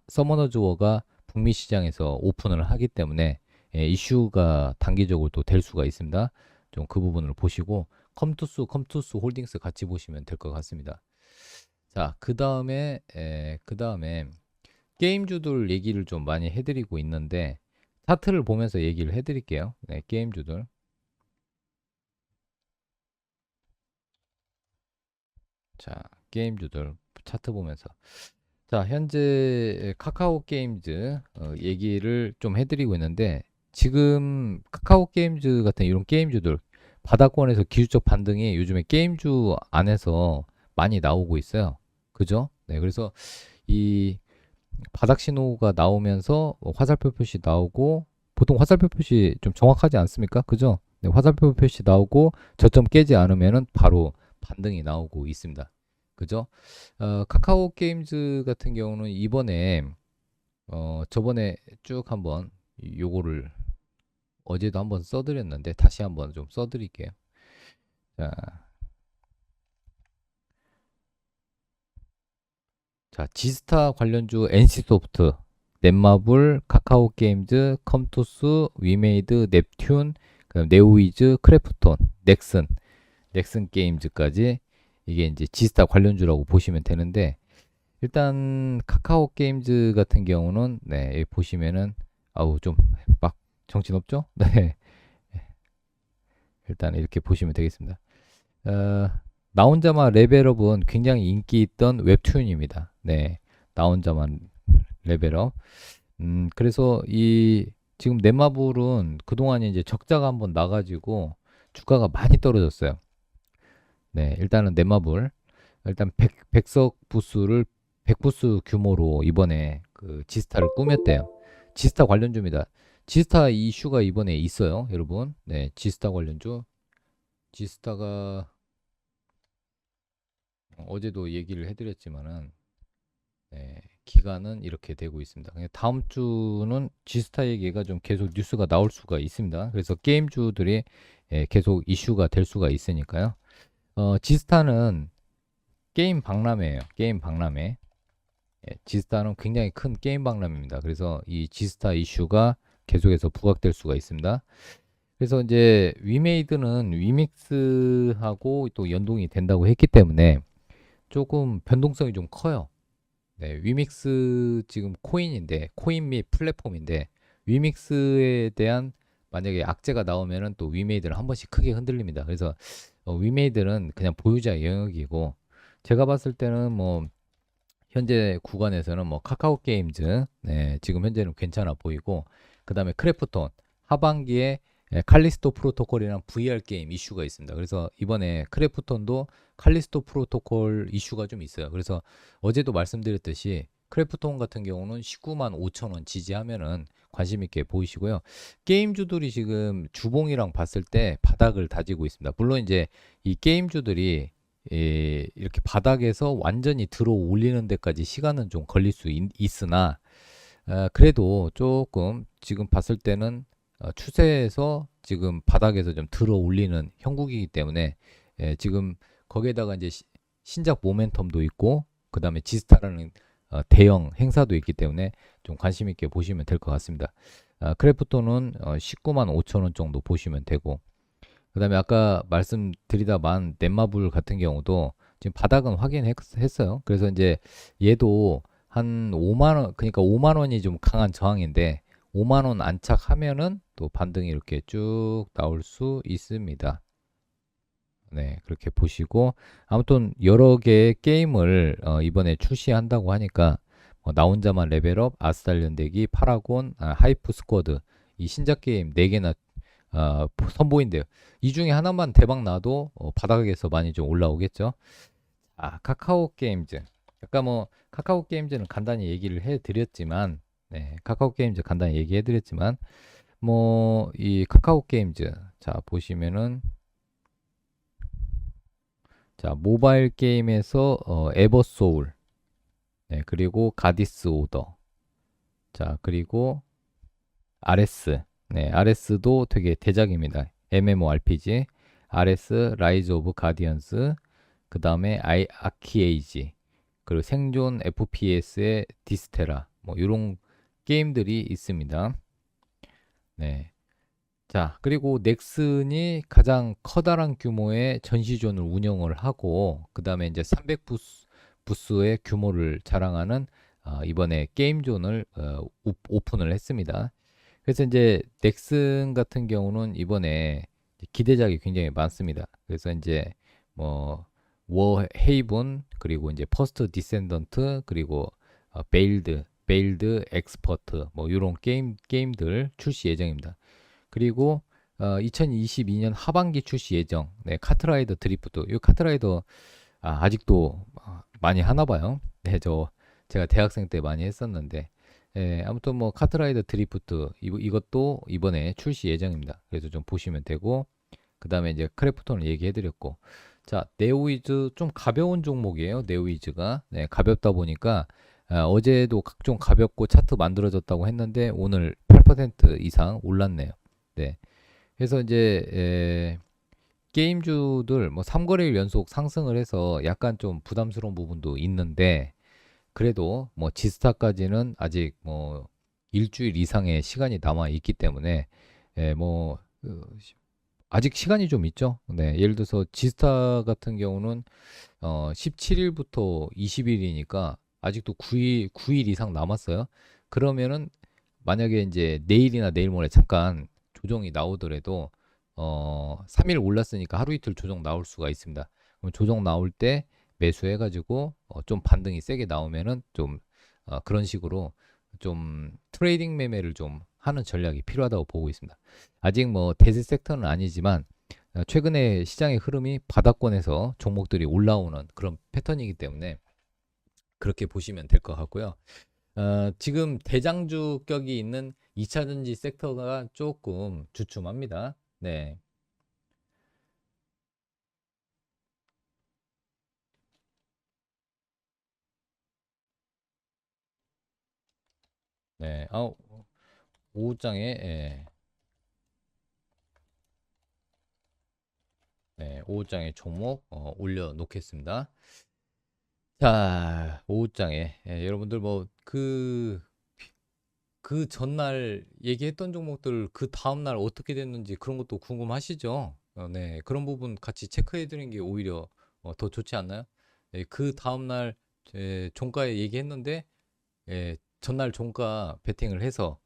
서머너즈워가 북미 시장에서 오픈을 하기 때문에 이슈가 단기적으로 또 될 수가 있습니다. 좀 그 부분을 보시고 컴투스 홀딩스 같이 보시면 될 것 같습니다. 자, 그 다음에 게임주들 얘기를 좀 많이 해드리고 있는데 차트를 보면서 얘기를 해드릴게요. 네, 게임주들. 자, 게임주들 차트 보면서. 자, 현재 카카오 게임즈 얘기를 좀 해드리고 있는데 지금 카카오 게임즈 같은 이런 게임주들 바닥권에서 기술적 반등이 요즘에 게임주 안에서 많이 나오고 있어요. 그죠? 네, 그래서 이 바닥 신호가 나오면서 화살표 표시 나오고 보통 화살표 표시 좀 정확하지 않습니까? 그죠? 네, 화살표 표시 나오고 저점 깨지 않으면은 바로 반등이 나오고 있습니다. 그죠? 카카오 게임즈 같은 경우는 이번에 저번에 쭉 한번 요거를 어제도 한번 써드렸는데 다시 한번 좀 써드릴게요. 자, 지스타 관련주 NC소프트, 넷마블, 카카오 게임즈, 컴투스, 위메이드, 넵튠, 그다음 네오위즈, 크래프톤, 넥슨 게임즈까지 이게 이제 지스타 관련주라고 보시면 되는데 일단 카카오 게임즈 같은 경우는 네, 여기 보시면은 아우 좀 막 정신없죠? 네. 일단 이렇게 보시면 되겠습니다. 어, 나 혼자만 레벨업은 굉장히 인기 있던 웹툰입니다. 네. 나 혼자만 레벨업. 그래서 이 지금 넷마블은 그동안 이제 적자가 한번 나가지고 주가가 많이 떨어졌어요. 네, 일단은 넷마블 일단 100석 부스를 100부스 규모로 이번에 그 지스타를 꾸몄대요. 지스타 관련주입니다. 지스타 이슈가 이번에 있어요, 여러분. 네, 지스타 관련주. 지스타가 어제도 얘기를 해드렸지만은 네, 기간은 이렇게 되고 있습니다. 다음 주는 지스타 얘기가 좀 계속 뉴스가 나올 수가 있습니다. 그래서 게임주들이 계속 이슈가 될 수가 있으니까요. 지스타는 게임 박람회예요. 게임 박람회. 지스타는 굉장히 큰 게임 박람회입니다. 그래서 이 지스타 이슈가 계속해서 부각될 수가 있습니다. 그래서 이제 위메이드는 위믹스하고 또 연동이 된다고 했기 때문에 조금 변동성이 좀 커요. 네, 위믹스 지금 코인인데 코인 및 플랫폼인데 위믹스에 대한 만약에 악재가 나오면은 또 위메이드는 한 번씩 크게 흔들립니다. 그래서 위메이드는 그냥 보유자 영역이고 제가 봤을 때는 뭐 현재 구간에서는 뭐 카카오 게임즈 네, 지금 현재는 괜찮아 보이고 그 다음에 크래프톤 하반기에 칼리스토 프로토콜이랑 VR 게임 이슈가 있습니다. 그래서 이번에 크래프톤도 칼리스토 프로토콜 이슈가 좀 있어요. 그래서 어제도 말씀드렸듯이 크래프톤 같은 경우는 19만 5천 원 지지하면은 관심 있게 보이시고요. 게임주들이 지금 주봉이랑 봤을 때 바닥을 다지고 있습니다. 물론 이제 이 게임주들이 이렇게 바닥에서 완전히 들어 올리는 데까지 시간은 좀 걸릴 수 있으나 그래도 조금 지금 봤을 때는 추세에서 지금 바닥에서 좀 들어 올리는 형국이기 때문에 지금 거기에다가 이제 신작 모멘텀도 있고 그 다음에 지스타라는 대형 행사도 있기 때문에 좀 관심 있게 보시면 될 것 같습니다. 크래프톤은 19만 5천 원 정도 보시면 되고 그 다음에 아까 말씀드리다만 넷마블 같은 경우도 지금 바닥은 확인했어요. 그래서 이제 얘도 한 5만 원, 그러니까 5만 원이 좀 강한 저항인데 5만 원 안착하면은 또 반등이 이렇게 쭉 나올 수 있습니다. 네, 그렇게 보시고 아무튼 여러 개의 게임을 이번에 출시한다고 하니까 나 혼자만 레벨업, 아스달련대기, 파라곤, 하이프 스쿼드 이 신작 게임 4개나 선보인대요. 이 중에 하나만 대박 나도 바닥에서 많이 좀 올라오겠죠. 카카오 게임즈. 아까 뭐 카카오 게임즈는 간단히 얘기를 해드렸지만, 네, 카카오 게임즈 간단히 얘기해드렸지만, 뭐 이 카카오 게임즈 자 보시면은 자 모바일 게임에서 에버소울, 네, 그리고 가디스 오더, 자 그리고 아레스, 네, 아레스도 되게 대작입니다. MMORPG, 아레스 라이즈 오브 가디언스, 그 다음에 아키에이지, 그리고 생존 FPS의 디스테라, 뭐 이런 게임들이 있습니다. 네. 자, 그리고 넥슨이 가장 커다란 규모의 전시존을 운영을 하고, 그 다음에 이제 300부스의 규모를 자랑하는 이번에 게임존을 오픈을 했습니다. 그래서 이제 넥슨 같은 경우는 이번에 기대작이 굉장히 많습니다. 그래서 이제 뭐 워 헤이븐, 그리고 이제 퍼스트 디센던트, 그리고 베일드 엑스퍼트, 뭐 이런 게임들 출시 예정입니다. 그리고 2022년 하반기 출시 예정. 네, 카트라이더 드리프트. 이 카트라이더 아직도 많이 하나 봐요. 네, 제가 대학생 때 많이 했었는데, 아무튼 뭐 카트라이더 드리프트 이것도 이번에 출시 예정입니다. 그래서 좀 보시면 되고, 그 다음에 이제 크래프톤을 얘기해드렸고, 자 네오위즈 좀 가벼운 종목이에요. 네오위즈가 네, 가볍다 보니까 어제도 각종 가볍고 차트 만들어졌다고 했는데 오늘 8% 이상 올랐네요. 네, 그래서 이제 게임주들 뭐 3거래일 연속 상승을 해서 약간 좀 부담스러운 부분도 있는데 그래도 뭐 지스타까지는 아직 뭐 일주일 이상의 시간이 남아 있기 때문에 뭐 아직 시간이 좀 있죠. 네, 예를 들어서 지스타 같은 경우는 17일부터 20일이니까 아직도 9일 이상 남았어요. 그러면은 만약에 이제 내일이나 내일 모레 잠깐 조정이 나오더라도 3일 올랐으니까 하루 이틀 조정 나올 수가 있습니다. 그럼 조정 나올 때 매수해 가지고 좀 반등이 세게 나오면은 좀 그런 식으로 좀 트레이딩 매매를 좀 하는 전략이 필요하다고 보고 있습니다. 아직 뭐 대세 섹터는 아니지만 최근에 시장의 흐름이 바닥권에서 종목들이 올라오는 그런 패턴이기 때문에 그렇게 보시면 될 것 같고요. 지금 대장주격이 있는 2차전지 섹터가 조금 주춤합니다. 네. 네. 오후장에 네, 오후장에 종목 올려 놓겠습니다. 자, 오후장에 여러분들 뭐 그 전날 얘기했던 종목들 그 다음날 어떻게 됐는지 그런 것도 궁금하시죠? 네, 그런 부분 같이 체크해 드리는 게 오히려 더 좋지 않나요? 그 다음날 종가에 얘기했는데 전날 종가 베팅을 해서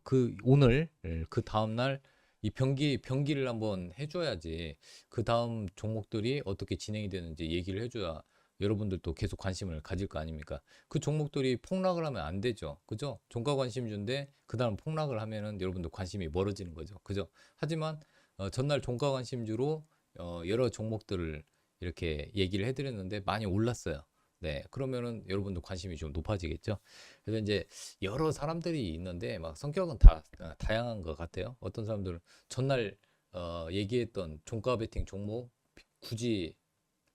그 오늘 그 다음날 이 병기를 한번 해줘야지 그 다음 종목들이 어떻게 진행이 되는지 얘기를 해줘야 여러분들도 계속 관심을 가질 거 아닙니까? 그 종목들이 폭락을 하면 안 되죠. 그죠? 종가 관심주인데 그 다음 폭락을 하면은 여러분들 관심이 멀어지는 거죠. 그죠? 하지만 전날 종가 관심주로 여러 종목들을 이렇게 얘기를 해드렸는데 많이 올랐어요. 네, 그러면은 여러분도 관심이 좀 높아지겠죠. 그래서 이제 여러 사람들이 있는데 막 성격은 다 다양한 것 같아요. 어떤 사람들은 전날 얘기했던 종가 베팅 종목 굳이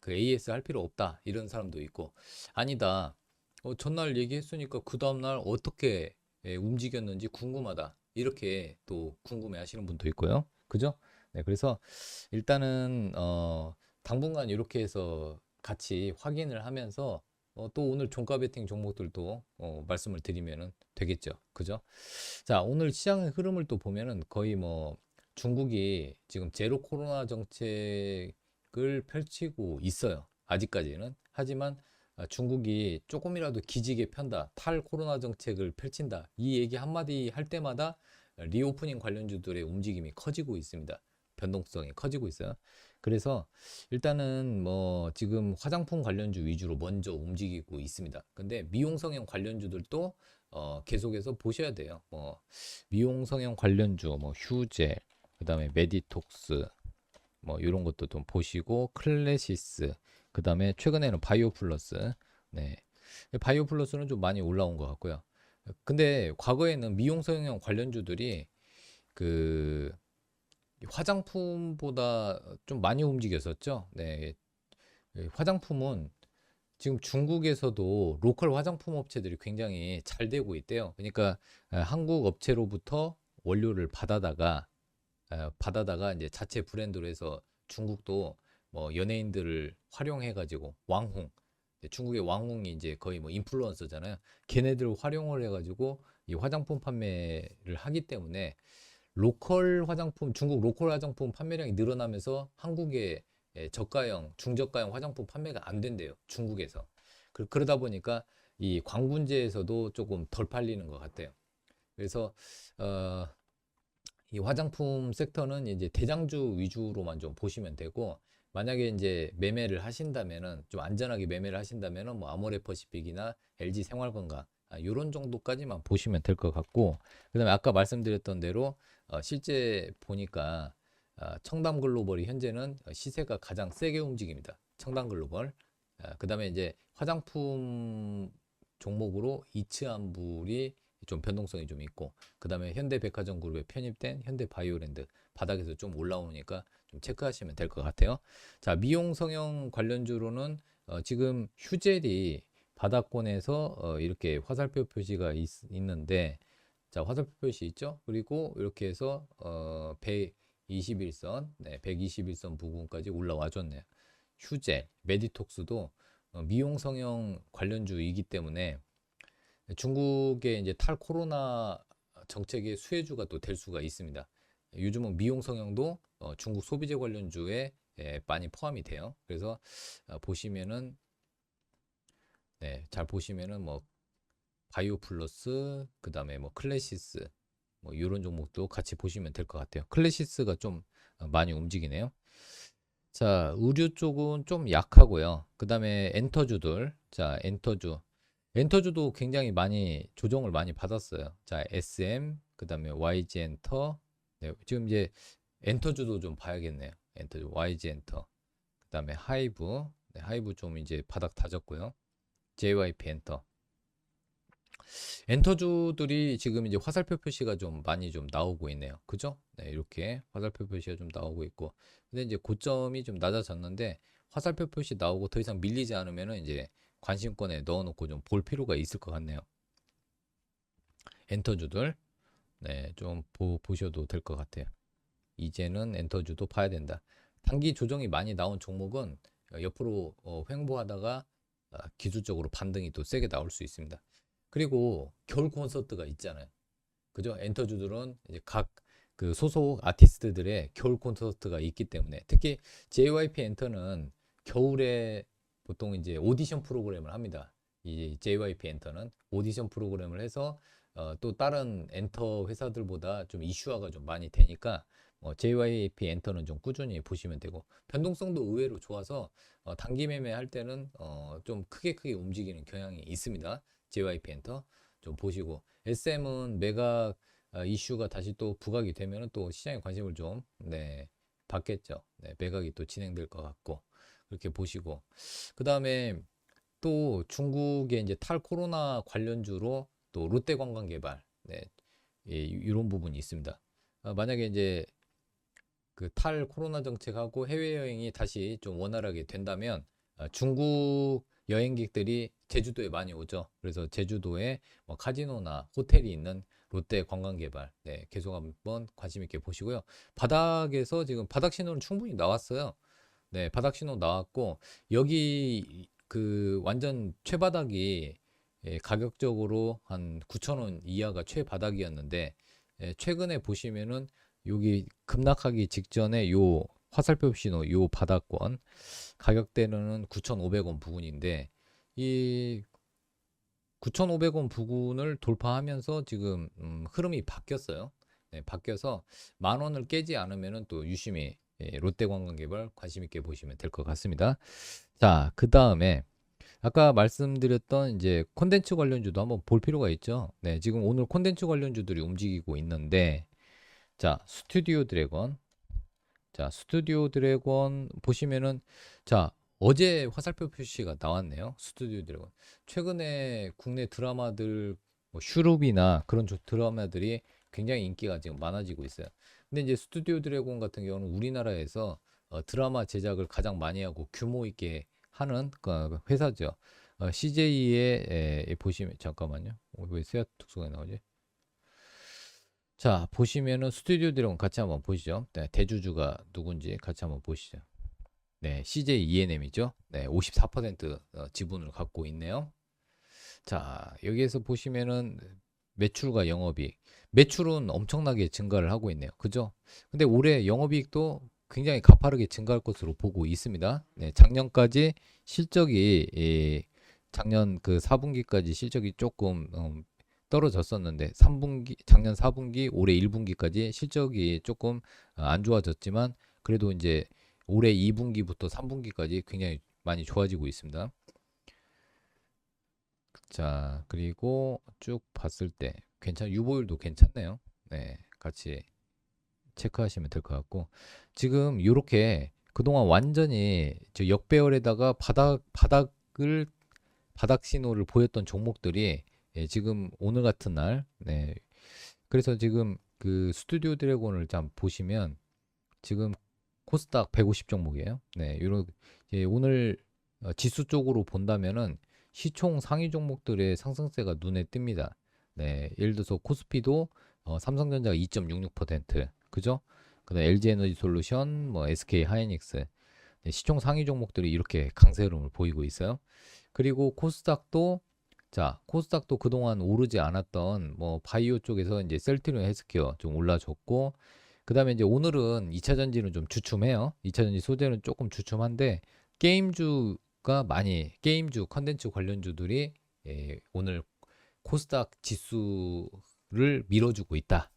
그 AS 할 필요 없다 이런 사람도 있고 아니다. 전날 얘기했으니까 그 다음날 어떻게 움직였는지 궁금하다. 이렇게 또 궁금해 하시는 분도 있고요. 그죠? 네, 그래서 일단은 당분간 이렇게 해서 같이 확인을 하면서 또 오늘 종가 베팅 종목들도 말씀을 드리면은 되겠죠. 그죠? 자, 오늘 시장의 흐름을 또 보면은 거의 뭐 중국이 지금 제로 코로나 정책을 펼치고 있어요. 아직까지는. 하지만 중국이 조금이라도 기지개 편다, 탈코로나 정책을 펼친다, 이 얘기 한마디 할 때마다 리오프닝 관련주들의 움직임이 커지고 있습니다. 변동성이 커지고 있어요. 그래서 일단은 뭐 지금 화장품 관련주 위주로 먼저 움직이고 있습니다. 근데 미용 성형 관련주들도 계속해서 보셔야 돼요. 뭐 미용 성형 관련주, 뭐 휴젤, 그다음에 메디톡스, 뭐 이런 것도 좀 보시고, 클래시스, 그다음에 최근에는 바이오 플러스. 네. 바이오 플러스는 좀 많이 올라온 것 같고요. 근데 과거에는 미용 성형 관련주들이 그 화장품보다 좀 많이 움직였었죠. 네. 화장품은 지금 중국에서도 로컬 화장품 업체들이 굉장히 잘 되고 있대요. 그러니까 한국 업체로부터 원료를 받아다가 이제 자체 브랜드로 해서 중국도 뭐 연예인들을 활용해 가지고 왕홍, 중국의 왕홍이 이제 거의 뭐 인플루언서잖아요. 걔네들 활용을 해 가지고 이 화장품 판매를 하기 때문에 로컬 화장품, 중국 로컬 화장품 판매량이 늘어나면서 한국의 저가형, 중저가형 화장품 판매가 안 된대요. 중국에서. 그러다 보니까 이 광군제에서도 조금 덜 팔리는 것 같아요. 그래서 어, 이 화장품 섹터는 이제 대장주 위주로만 좀 보시면 되고, 만약에 이제 매매를 하신다면은 좀 안전하게 매매를 하신다면은 뭐 아모레퍼시픽이나 LG 생활건강 요런 정도까지만 보시면 될 것 같고, 그다음에 아까 말씀드렸던 대로 실제 보니까 청담글로벌이 현재는 시세가 가장 세게 움직입니다. 청담글로벌. 그다음에 이제 화장품 종목으로 이츠한불이 좀 변동성이 좀 있고, 그 다음에 현대백화점 그룹에 편입된 현대바이오랜드 바닥에서 좀 올라오니까 좀 체크하시면 될 것 같아요. 자, 미용 성형 관련주로는 지금 휴젤이 바닥권에서 이렇게 화살표 표시가 있는데, 자, 화살표 표시 있죠? 그리고 이렇게 해서 121선, 네, 121선 부근까지 올라와 줬네요. 휴젤, 메디톡스도 미용 성형 관련주이기 때문에 중국의 이제 탈코로나 정책의 수혜주가 또 될 수가 있습니다. 요즘은 미용 성형도 중국 소비재 관련주에 많이 포함이 돼요. 그래서 보시면은, 네, 잘 보시면은 뭐 바이오 플러스, 그다음에 뭐 클래시스, 뭐 이런 종목도 같이 보시면 될 것 같아요. 클래시스가 좀 많이 움직이네요. 자, 의류 쪽은 좀 약하고요. 그다음에 엔터주들, 자, 엔터주도 굉장히 많이 조정을 많이 받았어요. 자, SM, 그다음에 YG 엔터. 네, 지금 이제 엔터주도 좀 봐야겠네요. 엔터주, YG 엔터. 그다음에 하이브. 네, 하이브 좀 이제 바닥 다졌고요. JYP 엔터. 엔터주들이 지금 이제 화살표 표시가 좀 많이 좀 나오고 있네요. 그죠? 네, 이렇게 화살표 표시가 좀 나오고 있고. 근데 이제 고점이 좀 낮아졌는데 화살표 표시 나오고 더 이상 밀리지 않으면은 이제 관심권에 넣어놓고 좀 볼 필요가 있을 것 같네요. 엔터주들, 네, 좀 보셔도 될 것 같아요. 이제는 엔터주도 봐야 된다. 단기 조정이 많이 나온 종목은 옆으로 횡보하다가 기술적으로 반등이 또 세게 나올 수 있습니다. 그리고 겨울 콘서트가 있잖아요. 그죠? 엔터주들은 이제 각 그 소속 아티스트들의 겨울 콘서트가 있기 때문에, 특히 JYP 엔터는 겨울에 보통 이제 오디션 프로그램을 합니다. 이 JYP 엔터는 오디션 프로그램을 해서 또 다른 엔터 회사들보다 좀 이슈화가 좀 많이 되니까 JYP 엔터는 좀 꾸준히 보시면 되고, 변동성도 의외로 좋아서 단기 매매할 때는 좀 크게 움직이는 경향이 있습니다. JYP 엔터 좀 보시고, SM은 매각 이슈가 다시 또 부각이 되면 또 시장에 관심을 좀 받겠죠. 네, 매각이 또 진행될 것 같고, 그렇게 보시고, 그 다음에 또 중국의 이제 탈코로나 관련주로 또 롯데관광개발, 네, 예, 이런 부분이 있습니다. 만약에 이제 그 탈코로나 정책하고 해외여행이 다시 좀 원활하게 된다면 중국 여행객들이 제주도에 많이 오죠. 그래서 제주도에 뭐 카지노나 호텔이 있는 롯데관광개발, 네, 계속 한번 관심 있게 보시고요. 바닥에서 지금 바닥 신호는 충분히 나왔어요. 네, 바닥 신호 나왔고, 여기 그 완전 최바닥이 가격적으로 한 9,000원 이하가 최바닥이었는데, 최근에 보시면은 여기 급락하기 직전에 요 화살표 신호 요 바닥권 가격대는 9,500원 부근인데 이 9,500원 부근을 돌파하면서 지금 흐름이 바뀌었어요. 네, 바뀌어서 10,000원을 깨지 않으면은 또 유심히 롯데관광개발 관심 있게 보시면 될 것 같습니다. 자, 그 다음에 아까 말씀드렸던 이제 콘텐츠 관련주도 한번 볼 필요가 있죠. 네, 지금 오늘 콘텐츠 관련주들이 움직이고 있는데, 자, 스튜디오 드래곤. 자, 스튜디오 드래곤 보시면은, 자, 어제 화살표 표시가 나왔네요. 스튜디오 드래곤. 최근에 국내 드라마들, 뭐 슈룹이나 그런 드라마들이 굉장히 인기가 지금 많아지고 있어요. 근데 이제 스튜디오 드래곤 같은 경우는 우리나라에서 드라마 제작을 가장 많이 하고 규모 있게 하는 그 회사죠. CJ의 보시면 잠깐만요. 왜 세아 특수가 나오지? 자, 보시면은 스튜디오 드래곤 같이 한번 보시죠. 네, 대주주가 누군지 같이 한번 보시죠. 네, CJ ENM이죠. 네, 54% 지분을 갖고 있네요. 자, 여기에서 보시면은 매출과 영업이익. 매출은 엄청나게 증가를 하고 있네요. 그죠? 근데 올해 영업이익도 굉장히 가파르게 증가할 것으로 보고 있습니다. 네, 작년까지 실적이 작년 그 4분기까지 실적이 조금 떨어졌었는데 3분기 작년 4분기 올해 1분기까지 실적이 조금 안 좋아졌지만 그래도 이제 올해 2분기부터 3분기까지 굉장히 많이 좋아지고 있습니다. 자, 그리고 쭉 봤을 때 유보율도 괜찮네요. 네, 같이 체크하시면 될 것 같고 지금 이렇게 그동안 완전히 저 역배열에다가 바닥 신호를 보였던 종목들이 지금 오늘 같은 날 그래서 지금 그 스튜디오 드래곤을 좀 보시면 지금 코스닥 150 종목이에요. 네, 요런 오늘 지수 쪽으로 본다면은 시총 상위 종목들의 상승세가 눈에 띕니다. 네, 예를 들어서 코스피도 삼성전자가 2.66%, 그죠? 그다음 LG에너지솔루션, 뭐 SK 하이닉스, 네, 시총 상위 종목들이 이렇게 강세 흐름을 보이고 있어요. 그리고 코스닥도 그동안 오르지 않았던 뭐 바이오 쪽에서 이제 셀트리온 헬스케어 좀 올라줬고 그다음에 이제 오늘은 2차 전지는 좀 주춤해요. 2차 전지 소재는 조금 주춤한데 게임주 컨텐츠 관련주들이 오늘 코스닥 지수를 밀어주고 있다.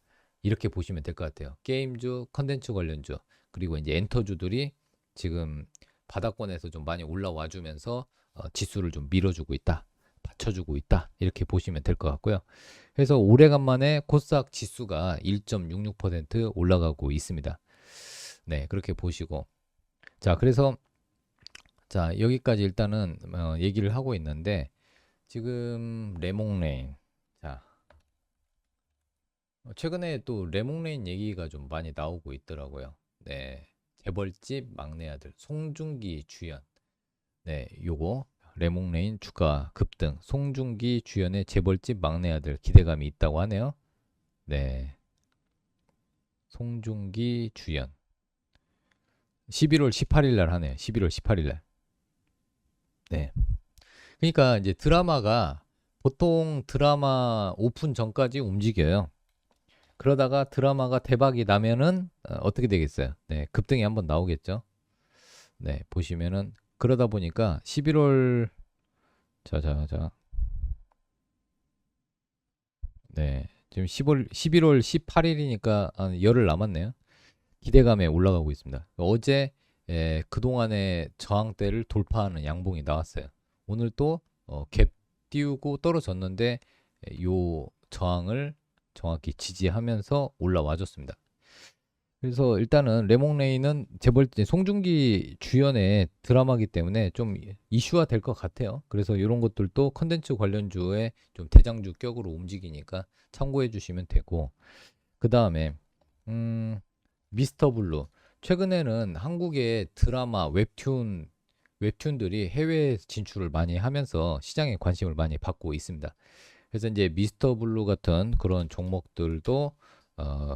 이렇게 보시면 될 것 같아요. 게임주, 컨텐츠 관련주, 그리고 이제 엔터주들이 지금 바닥권에서 좀 많이 올라와 주면서 지수를 좀 밀어주고 있다. 받쳐주고 있다. 이렇게 보시면 될 것 같고요. 그래서 오래간만에 코스닥 지수가 1.66% 올라가고 있습니다. 네, 그렇게 보시고. 자, 그래서 자, 여기까지 일단은 얘기를 하고 있는데 지금 레몽레인. 자, 최근에 또 레몽레인 얘기가 좀 많이 나오고 있더라고요. 네. 재벌집 막내 아들 송중기 주연. 네, 요거 레몽레인 주가 급등. 송중기 주연의 재벌집 막내 아들 기대감이 있다고 하네요. 네. 송중기 주연. 11월 18일 날 하네요. 11월 18일 날. 네. 그러니까 이제 드라마가 보통 드라마 오픈 전까지 움직여요. 그러다가 드라마가 대박이 나면은 어떻게 되겠어요? 네, 급등이 한번 나오겠죠. 네, 보시면은 그러다 보니까 11월 자. 네. 지금 11월 18일이니까 한 열흘 남았네요. 기대감에 올라가고 있습니다. 어제 그동안의 저항대를 돌파하는 양봉이 나왔어요. 오늘 또 갭 띄우고 떨어졌는데 요 저항을 정확히 지지하면서 올라와 줬습니다. 그래서 일단은 레몽레이는 송중기 주연의 드라마기 때문에 좀 이슈화 될 것 같아요. 그래서 이런 것들도 컨텐츠 관련주의 좀 대장주 격으로 움직이니까 참고해 주시면 되고 그 다음에 미스터 블루 최근에는 한국의 드라마 웹툰들이 해외 진출을 많이 하면서 시장에 관심을 많이 받고 있습니다. 그래서 이제 미스터 블루 같은 그런 종목들도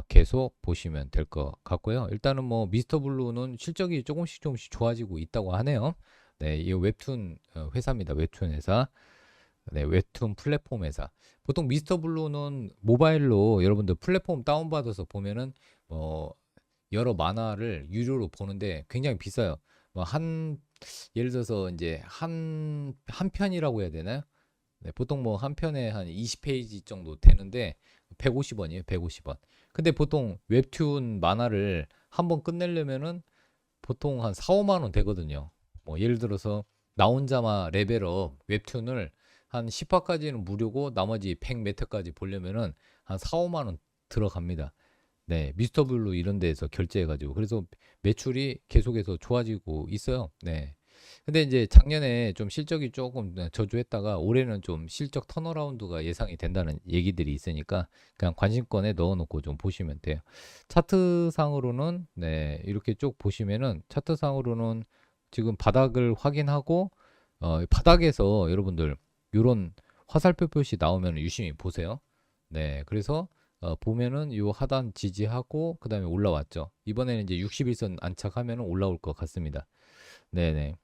계속 보시면 될 것 같고요. 일단은 뭐 미스터 블루는 실적이 조금씩 좋아지고 있다고 하네요. 네, 이 웹툰 회사입니다. 웹툰 회사. 네, 웹툰 플랫폼 회사. 보통 미스터 블루는 모바일로 여러분들 플랫폼 다운받아서 보면은 여러 만화를 유료로 보는데 굉장히 비싸요. 뭐 예를 들어서 이제 한 편이라고 해야 되나요? 네, 보통 뭐 한 편에 한 20페이지 정도 되는데 150원이에요. 150원. 근데 보통 웹툰 만화를 한번 끝내려면은 보통 한 4, 5만 원 되거든요. 뭐 예를 들어서 나 혼자마 레벨업 웹툰을 한 10화까지는 무료고 나머지 100 몇 회까지 보려면은 한 4, 5만 원 들어갑니다. 네, 미스터 블루 이런 데에서 결제해가지고 그래서 매출이 계속해서 좋아지고 있어요. 네. 근데 이제 작년에 좀 실적이 조금 저조했다가 올해는 좀 실적 턴어라운드가 예상이 된다는 얘기들이 있으니까 그냥 관심권에 넣어놓고 좀 보시면 돼요. 차트상으로는 네, 이렇게 쭉 보시면은 차트상으로는 지금 바닥을 확인하고 바닥에서 여러분들 요런 화살표 표시 나오면 유심히 보세요. 네, 그래서 보면은 요 하단 지지하고 그다음에 올라왔죠. 이번에는 이제 61선 안착하면 올라올 것 같습니다. 네네.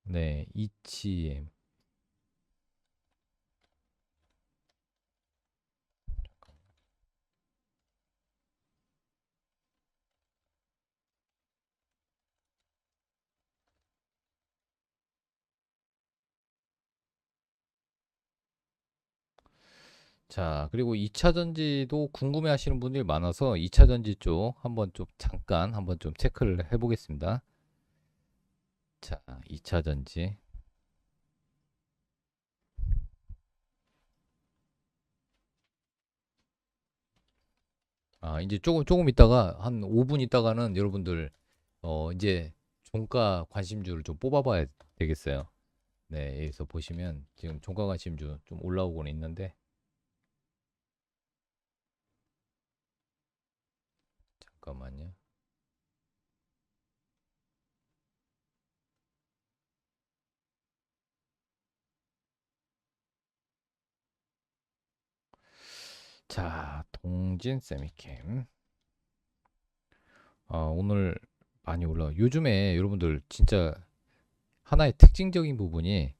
네, ECM. 자, 그리고 2차 전지도 궁금해 하시는 분들이 많아서 2차 전지 쪽 한번 좀 잠깐 한번 좀 체크를 해보겠습니다. 자, 2차 전지. 이제 조금 있다가 한 5분 있다가는 여러분들 이제 종가 관심주를 좀 뽑아봐야 되겠어요. 네, 여기서 보시면 지금 종가 관심주 좀 올라오고는 있는데 잠깐만요. 자, 동진 세미캠. 오늘 많이 올라와. 요즘에 여러분들 진짜 하나의 특징적인 부분이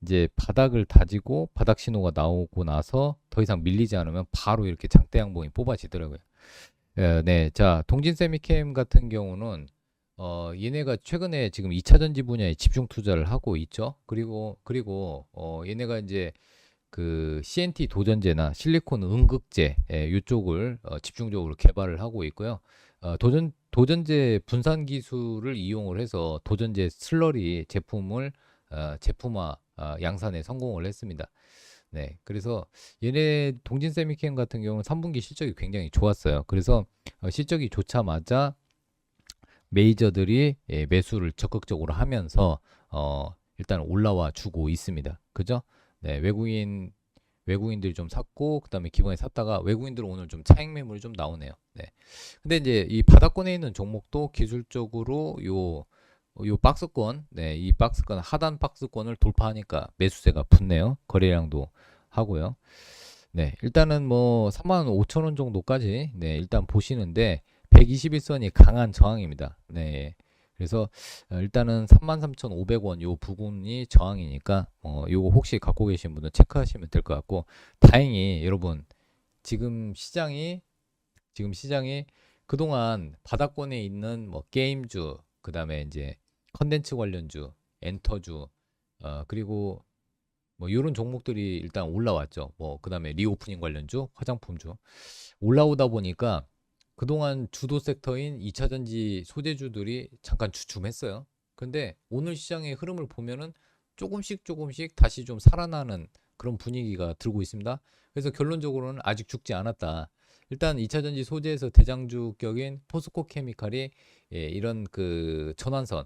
이제 바닥을 다지고 바닥 신호가 나오고 나서 더 이상 밀리지 않으면 바로 이렇게 장대 양봉이 뽑아지더라고요. 네, 자, 동진 세미캠 같은 경우는 얘네가 최근에 지금 2차 전지 분야에 집중 투자를 하고 있죠. 그리고 얘네가 이제 그 CNT 도전제나 실리콘 음극재 이쪽을 집중적으로 개발을 하고 있고요. 도전제 분산 기술을 이용을 해서 도전제 슬러리 제품을 제품화 양산에 성공을 했습니다. 네, 그래서 얘네 동진 세미캠 같은 경우는 3분기 실적이 굉장히 좋았어요. 그래서 실적이 좋자마자 메이저들이 매수를 적극적으로 하면서 일단 올라와 주고 있습니다. 그죠? 네, 외국인들이 좀 샀고 그다음에 기관에 샀다가 외국인들은 오늘 좀 차익 매물이 좀 나오네요. 네. 근데 이제 이 바닥권에 있는 종목도 기술적으로 요 박스권, 네, 이 박스권 하단 박스권을 돌파하니까 매수세가 붙네요. 거래량도 하고요. 네, 일단은 뭐 3만 5천 원 정도까지 네, 일단 보시는데 121선이 강한 저항입니다. 네. 그래서 일단은 33,500원 요 부분이 저항이니까 요거 혹시 갖고 계신 분은 체크하시면 될 것 같고 다행히 여러분 지금 시장이 그동안 바닥권에 있는 뭐 게임주 그다음에 이제 컨텐츠 관련주 엔터주 그리고 뭐 이런 종목들이 일단 올라왔죠. 뭐 그다음에 리오프닝 관련주, 화장품주 올라오다 보니까 그동안 주도 섹터인 2차 전지 소재주들이 잠깐 주춤했어요. 근데 오늘 시장의 흐름을 보면은 조금씩 다시 좀 살아나는 그런 분위기가 들고 있습니다. 그래서 결론적으로는 아직 죽지 않았다. 일단 2차 전지 소재에서 대장주격인 포스코 케미칼이 이런 그 전환선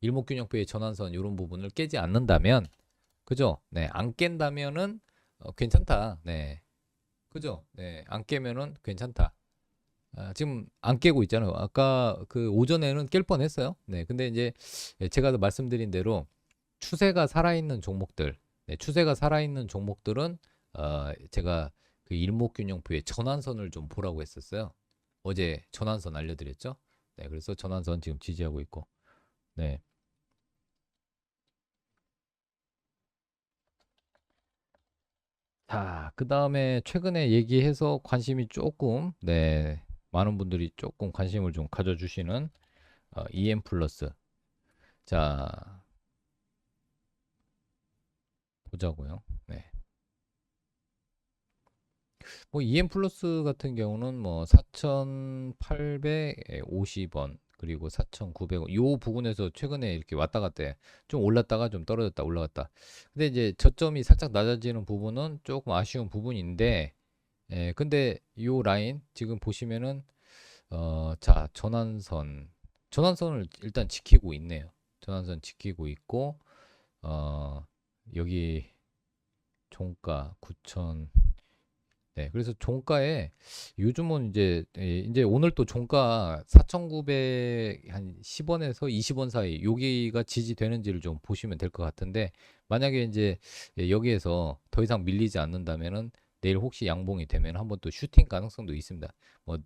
일목균형표의 전환선 이런 부분을 깨지 않는다면 그죠? 네, 안 깬다면은 괜찮다. 네, 그죠? 네, 안 깨면은 괜찮다. 지금 안 깨고 있잖아요. 아까 그 오전에는 깰 뻔했어요. 네, 근데 이제 제가 말씀드린 대로 추세가 살아있는 종목들, 네, 추세가 살아있는 종목들은 제가 그 일목균형표의 전환선을 좀 보라고 했었어요. 어제 전환선 알려드렸죠? 네, 그래서 전환선 지금 지지하고 있고, 네, 자, 그 다음에 최근에 얘기해서 관심이 조금, 네, 많은 분들이 조금 관심을 좀 가져주시는 EM 플러스. 자, 보자고요. 네. 뭐 EM 플러스 같은 경우는 뭐 4,850원 그리고 4,900원 요 부분에서 최근에 이렇게 왔다 갔다 좀 올랐다가 좀 떨어졌다 올라갔다. 근데 이제 저점이 살짝 낮아지는 부분은 조금 아쉬운 부분인데 근데 요 라인 지금 보시면은 자, 전환선을 일단 지키고 있네요. 전환선 지키고 있고 어 여기 종가 9천. 네, 그래서 종가에 요즘은 이제 오늘 또 종가 4,900 한 10원에서 20원 사이 여기가 지지되는지를 좀 보시면 될 것 같은데 만약에 이제 여기에서 더 이상 밀리지 않는다면은 내일 혹시 양봉이 되면 한번 또 슈팅 가능성도 있습니다. 뭐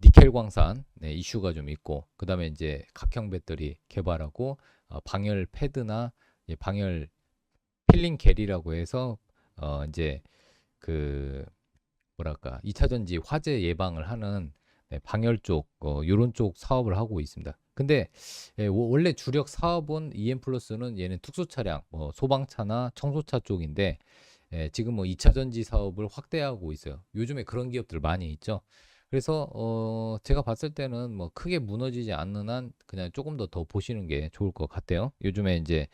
니켈 광산 네, 이슈가 좀 있고 그다음에 이제 각형 배터리 개발하고 방열 패드나 방열 필링 겔이라고 해서 이제 그 뭐랄까 2차 전지 화재 예방을 하는 네, 방열 쪽 요런 쪽 사업을 하고 있습니다. 근데 원래 주력 사업은 EM 플러스는 얘는 특수 차량, 뭐 소방차나 청소차 쪽인데 지금 뭐 2차 전지 사업을 확대하고 있어요. 요즘에 그런 기업들 많이 있죠. 그래서 제가 봤을 때는 뭐 크게 무너지지 않는 한 그냥 조금 더 보시는 게 좋을 것 같아요. 요즘에 이제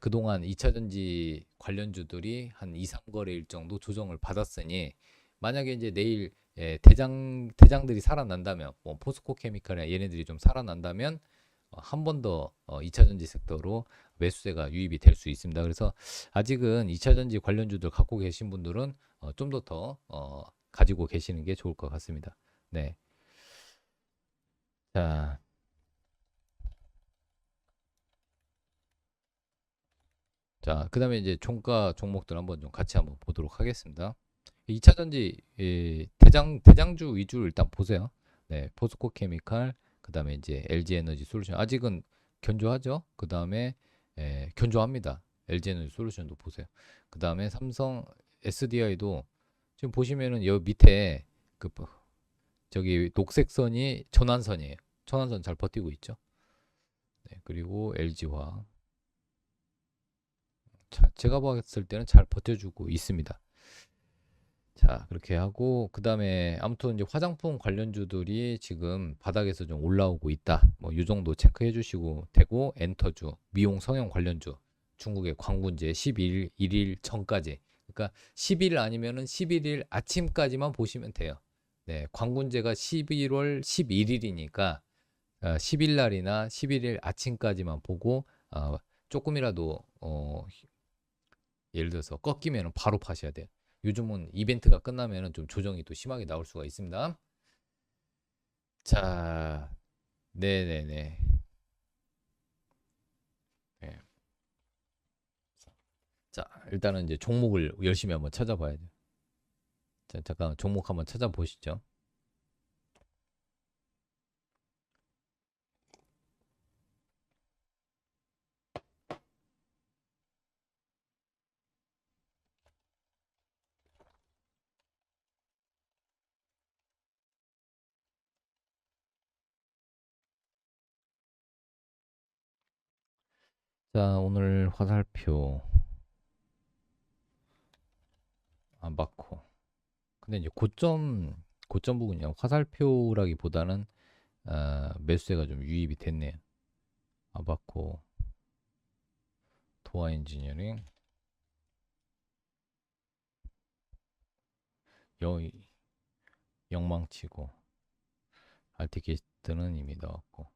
그동안 2차 전지 관련주들이 한 2, 3거래일 정도 조정을 받았으니 만약에 이제 내일 대장들이 살아난다면 뭐 포스코 케미칼이나 얘네들이 좀 살아난다면 한 번 더 2차 전지 섹터로 매수세가 유입이 될 수 있습니다. 그래서 아직은 2차 전지 관련주들 갖고 계신 분들은 좀 더 가지고 계시는 게 좋을 것 같습니다. 네. 자, 자, 그다음에 이제 종가 종목들 한번 좀 같이 한번 보도록 하겠습니다. 2차 전지 대장주 위주로 일단 보세요. 네, 포스코 케미칼, 그다음에 이제 LG 에너지 솔루션 아직은 견조하죠. 그다음에 견조합니다. LG 에너지 솔루션도 보세요. 그다음에 삼성 SDI도 지금 보시면은 여기 밑에 저기 녹색 선이 전환선이에요. 전환선 잘 버티고 있죠. 네, 그리고 LG화 제가 봤을 때는 잘 버텨주고 있습니다. 자, 그렇게 하고 그다음에 아무튼 이제 화장품 관련주들이 지금 바닥에서 좀 올라오고 있다. 뭐 이 정도 체크해 주시고 되고 엔터주, 미용 성형 관련주 중국의 광군제 11일 1일 전까지. 그러니까 10일 아니면은 11일 아침까지만 보시면 돼요. 네, 광군제가 11월 11일이니까 10일 날이나 11일 아침까지만 보고 조금이라도 예를 들어서 꺾이면 바로 파셔야 돼요. 요즘은 이벤트가 끝나면 좀 조정이 또 심하게 나올 수가 있습니다. 자, 네네네. 네. 자, 일단은 이제 종목을 열심히 한번 찾아봐야죠. 자, 잠깐 종목 한번 찾아보시죠. 자, 오늘 화살표 안 받고. 근데 이제 고점 부분이요. 화살표라기보다는 매수세가 좀 유입이 됐네요. 아바코, 도화 엔지니어링, 여, 영망치고, 알티키스트는 이미 나왔고.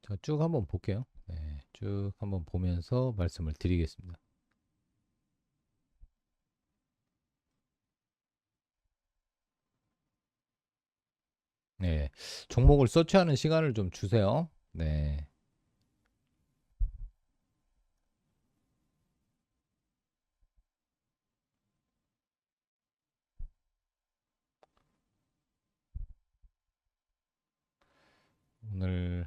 제가 쭉 한번 볼게요. 네, 쭉 한번 보면서 말씀을 드리겠습니다. 네, 종목을 서치하는 시간을 좀 주세요. 네, 오늘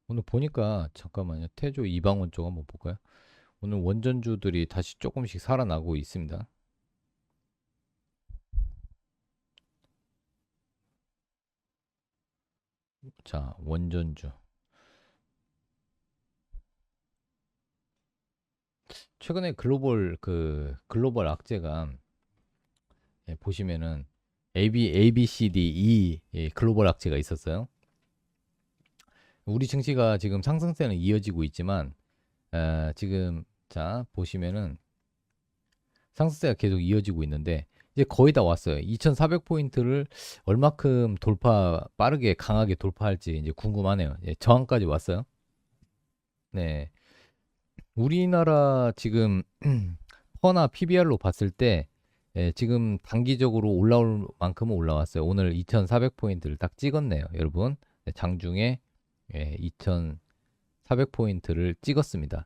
오늘 보니까 잠깐만요. 태조 이방원 쪽 한번 볼까요? 오늘 원전주들이 다시 조금씩 살아나고 있습니다. 자, 원전주. 최근에 글로벌 악재가 예, 보시면은 A, B, C, D, E 예, 글로벌 악재가 있었어요. 우리 증시가 지금 상승세는 이어지고 있지만 지금 자 보시면은 상승세가 계속 이어지고 있는데 이제 거의 다 왔어요. 2,400포인트를 얼마큼 빠르게 강하게 돌파할지 이제 궁금하네요. 예, 저항까지 왔어요. 네. 우리나라 지금 퍼나 PBR로 봤을 때 예, 지금 단기적으로 올라올 만큼은 올라왔어요. 오늘 2,400포인트를 딱 찍었네요, 여러분. 네, 장중에 예, 2,400포인트를 찍었습니다.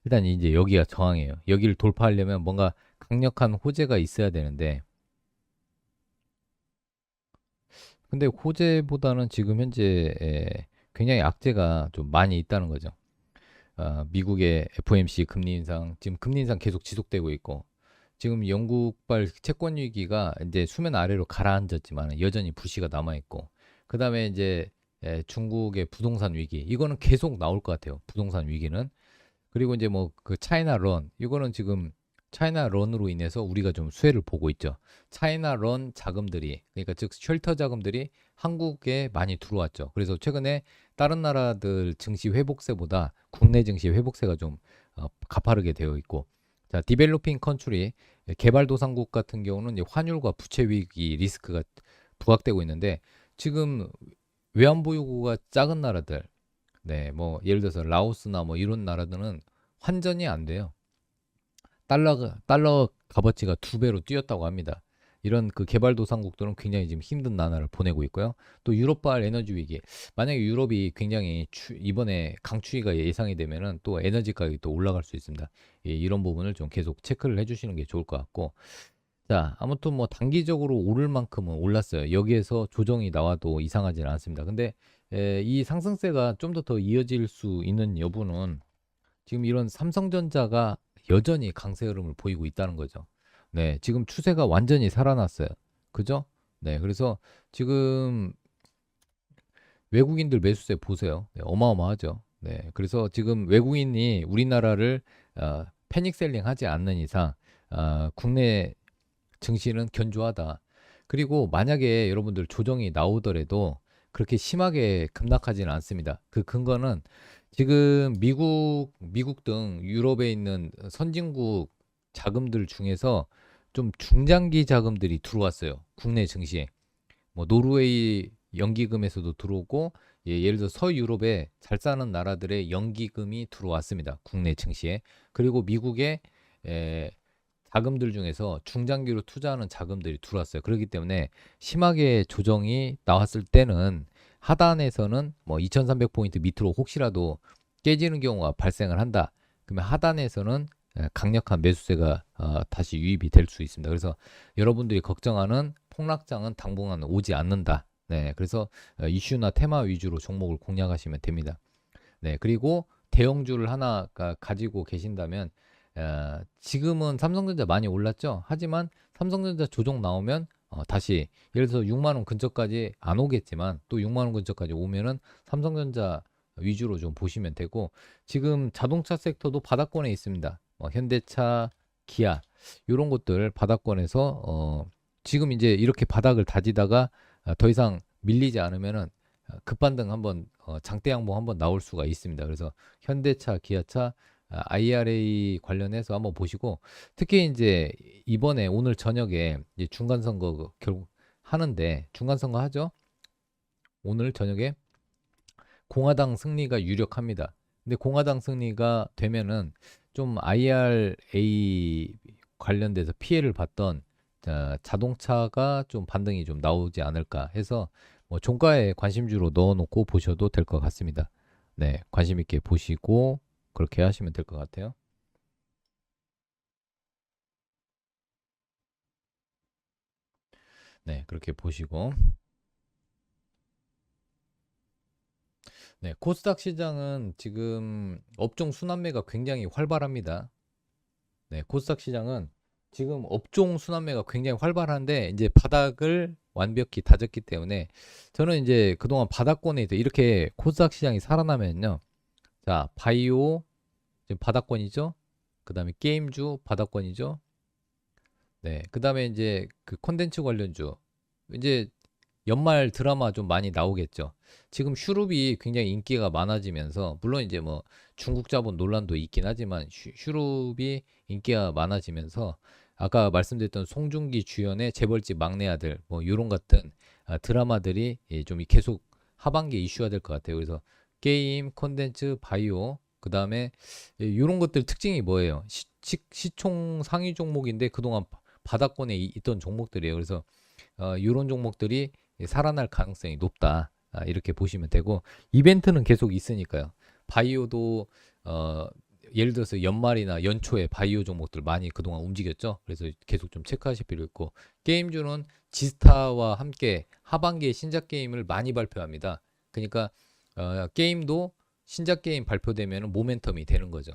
일단 이제 여기가 저항이에요. 여기를 돌파하려면 뭔가 강력한 호재가 있어야 되는데 근데 호재보다는 지금 현재 굉장히 악재가 좀 많이 있다는 거죠. 미국의 FOMC 금리 인상, 지금 금리 인상 계속 지속되고 있고, 지금 영국발 채권 위기가 이제 수면 아래로 가라앉았지만 여전히 불씨가 남아 있고, 그 다음에 이제 중국의 부동산 위기, 이거는 계속 나올 것 같아요. 부동산 위기는. 그리고 이제 뭐 그 차이나 런 이거는 지금 차이나 런으로 인해서 우리가 좀 수혜를 보고 있죠. 차이나 런 자금들이 그러니까 즉 쉘터 자금들이 한국에 많이 들어왔죠. 그래서 최근에 다른 나라들 증시 회복세보다 국내 증시 회복세가 좀 가파르게 되어 있고 자 디벨로핑 컨트리 개발도상국 같은 경우는 이제 환율과 부채 위기 리스크가 부각되고 있는데 지금 외환보유고가 작은 나라들 네, 뭐 예를 들어서 라오스나 뭐 이런 나라들은 환전이 안 돼요. 달러 값어치가 2배로 뛰었다고 합니다. 이런 그 개발도상국들은 굉장히 지금 힘든 나날을 보내고 있고요. 또 유럽발 에너지 위기. 만약에 유럽이 굉장히 이번에 강추위가 예상이 되면은 또 에너지 가격이 또 올라갈 수 있습니다. 예, 이런 부분을 좀 계속 체크를 해주시는 게 좋을 것 같고. 자, 아무튼 뭐 단기적으로 오를 만큼은 올랐어요. 여기에서 조정이 나와도 이상하지는 않습니다. 근데 이 상승세가 좀 더 이어질 수 있는 여부는 지금 이런 삼성전자가 여전히 강세 흐름을 보이고 있다는 거죠. 네, 지금 추세가 완전히 살아났어요. 그죠? 네, 그래서 지금 외국인들 매수세 보세요. 네, 어마어마하죠. 네, 그래서 지금 외국인이 우리나라를 패닉 셀링 하지 않는 이상 국내 증시는 견조하다. 그리고 만약에 여러분들 조정이 나오더라도 그렇게 심하게 급락하지는 않습니다. 그 근거는 지금 미국 등 유럽에 있는 선진국 자금들 중에서 좀 중장기 자금들이 들어왔어요. 국내 증시에. 뭐 노르웨이 연기금에서도 들어오고 예를 들어 서유럽에 잘 사는 나라들의 연기금이 들어왔습니다. 국내 증시에. 그리고 미국의 에, 자금들 중에서 중장기로 투자하는 자금들이 들어왔어요. 그렇기 때문에 심하게 조정이 나왔을 때는 하단에서는 뭐 2300포인트 밑으로 혹시라도 깨지는 경우가 발생을 한다. 그러면 하단에서는 강력한 매수세가 다시 유입이 될 수 있습니다. 그래서 여러분들이 걱정하는 폭락장은 당분간 오지 않는다. 네, 그래서 이슈나 테마 위주로 종목을 공략하시면 됩니다. 네, 그리고 대형주를 하나 가지고 계신다면 지금은 삼성전자 많이 올랐죠. 하지만 삼성전자 조정 나오면 다시 예를 들어서 6만 원 근처까지 안 오겠지만 또 6만 원 근처까지 오면은 삼성전자 위주로 좀 보시면 되고 지금 자동차 섹터도 바닥권에 있습니다. 현대차, 기아 이런 것들 바닥권에서 지금 이제 이렇게 바닥을 다지다가 더 이상 밀리지 않으면은 급반등 한번 장대 양봉 한번 나올 수가 있습니다. 그래서 현대차, 기아차, IRA 관련해서 한번 보시고 특히 이제 이번에 오늘 저녁에 이제 중간 선거 결국 하는데 중간 선거 하죠. 오늘 저녁에 공화당 승리가 유력합니다. 근데 공화당 승리가 되면은 좀 IRA 관련돼서 피해를 봤던 자동차가 좀 반등이 좀 나오지 않을까 해서 뭐 종가에 관심주로 넣어놓고 보셔도 될 것 같습니다. 네, 관심 있게 보시고 그렇게 하시면 될 것 같아요. 네, 그렇게 보시고 네, 코스닥 시장은 지금 업종 순환매가 굉장히 활발합니다. 네, 코스닥 시장은 지금 업종 순환매가 굉장히 활발한데 이제 바닥을 완벽히 다졌기 때문에 저는 이제 그동안 바닥권에 있어 이렇게 코스닥 시장이 살아나면요. 자, 바이오 지금 바닥권이죠. 그다음에 게임주 바닥권이죠. 네, 그다음에 이제 그 콘텐츠 관련주 이제 연말 드라마 좀 많이 나오겠죠. 지금 슈룹이 굉장히 인기가 많아지면서 물론 이제 뭐 중국 자본 논란도 있긴 하지만 슈룹이 인기가 많아지면서 아까 말씀드렸던 송중기 주연의 재벌집 막내 아들 뭐 이런 같은 드라마들이 좀 계속 하반기에 이슈가 될 것 같아요. 그래서 게임, 콘텐츠, 바이오 그다음에 이런 것들 특징이 뭐예요? 시총 상위 종목인데 그동안 바닥권에 있던 종목들이에요. 그래서 이런 종목들이 살아날 가능성이 높다. 이렇게 보시면 되고 이벤트는 계속 있으니까요. 바이오도 예를 들어서 연말이나 연초에 바이오 종목들 많이 그동안 움직였죠. 그래서 계속 좀 체크하실 필요 있고 게임주는 지스타와 함께 하반기에 신작 게임을 많이 발표합니다. 그러니까 게임도 신작 게임 발표되면 모멘텀이 되는 거죠.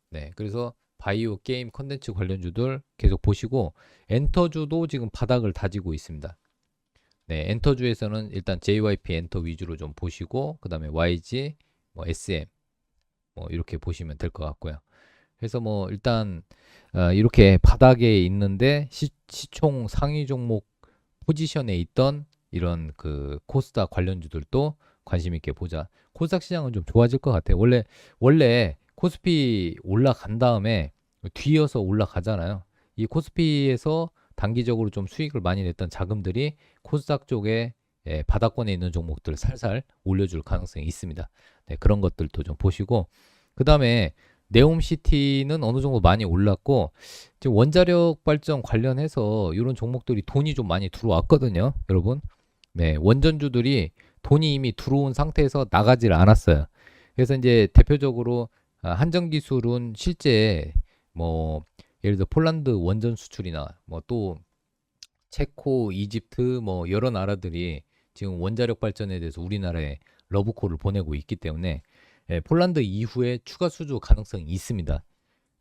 네, 그래서 바이오 게임 컨텐츠 관련주들 계속 보시고 엔터주도 지금 바닥을 다지고 있습니다. 네, 엔터주에서는 일단 JYP 엔터 위주로 좀 보시고 그다음에 YG, 뭐 SM 뭐 이렇게 보시면 될 것 같고요. 그래서 뭐 일단 이렇게 바닥에 있는데 시총 상위 종목 포지션에 있던 이런 그 코스닥 관련주들도 관심 있게 보자. 코스닥 시장은 좀 좋아질 것 같아요. 원래 코스피 올라간 다음에 뒤이어서 올라가잖아요. 이 코스피에서 단기적으로 좀 수익을 많이 냈던 자금들이 코스닥 쪽에 바닥권에 있는 종목들 살살 올려줄 가능성이 있습니다. 네, 그런 것들도 좀 보시고 그 다음에 네옴시티는 어느 정도 많이 올랐고 지금 원자력 발전 관련해서 이런 종목들이 돈이 좀 많이 들어왔거든요, 여러분. 네, 원전주들이 돈이 이미 들어온 상태에서 나가질 않았어요. 그래서 이제 대표적으로 한전기술은 실제 뭐 예를 들어 폴란드 원전 수출이나 뭐 또 체코, 이집트 뭐 여러 나라들이 지금 원자력 발전에 대해서 우리나라에 러브콜을 보내고 있기 때문에 폴란드 이후에 추가 수주 가능성이 있습니다.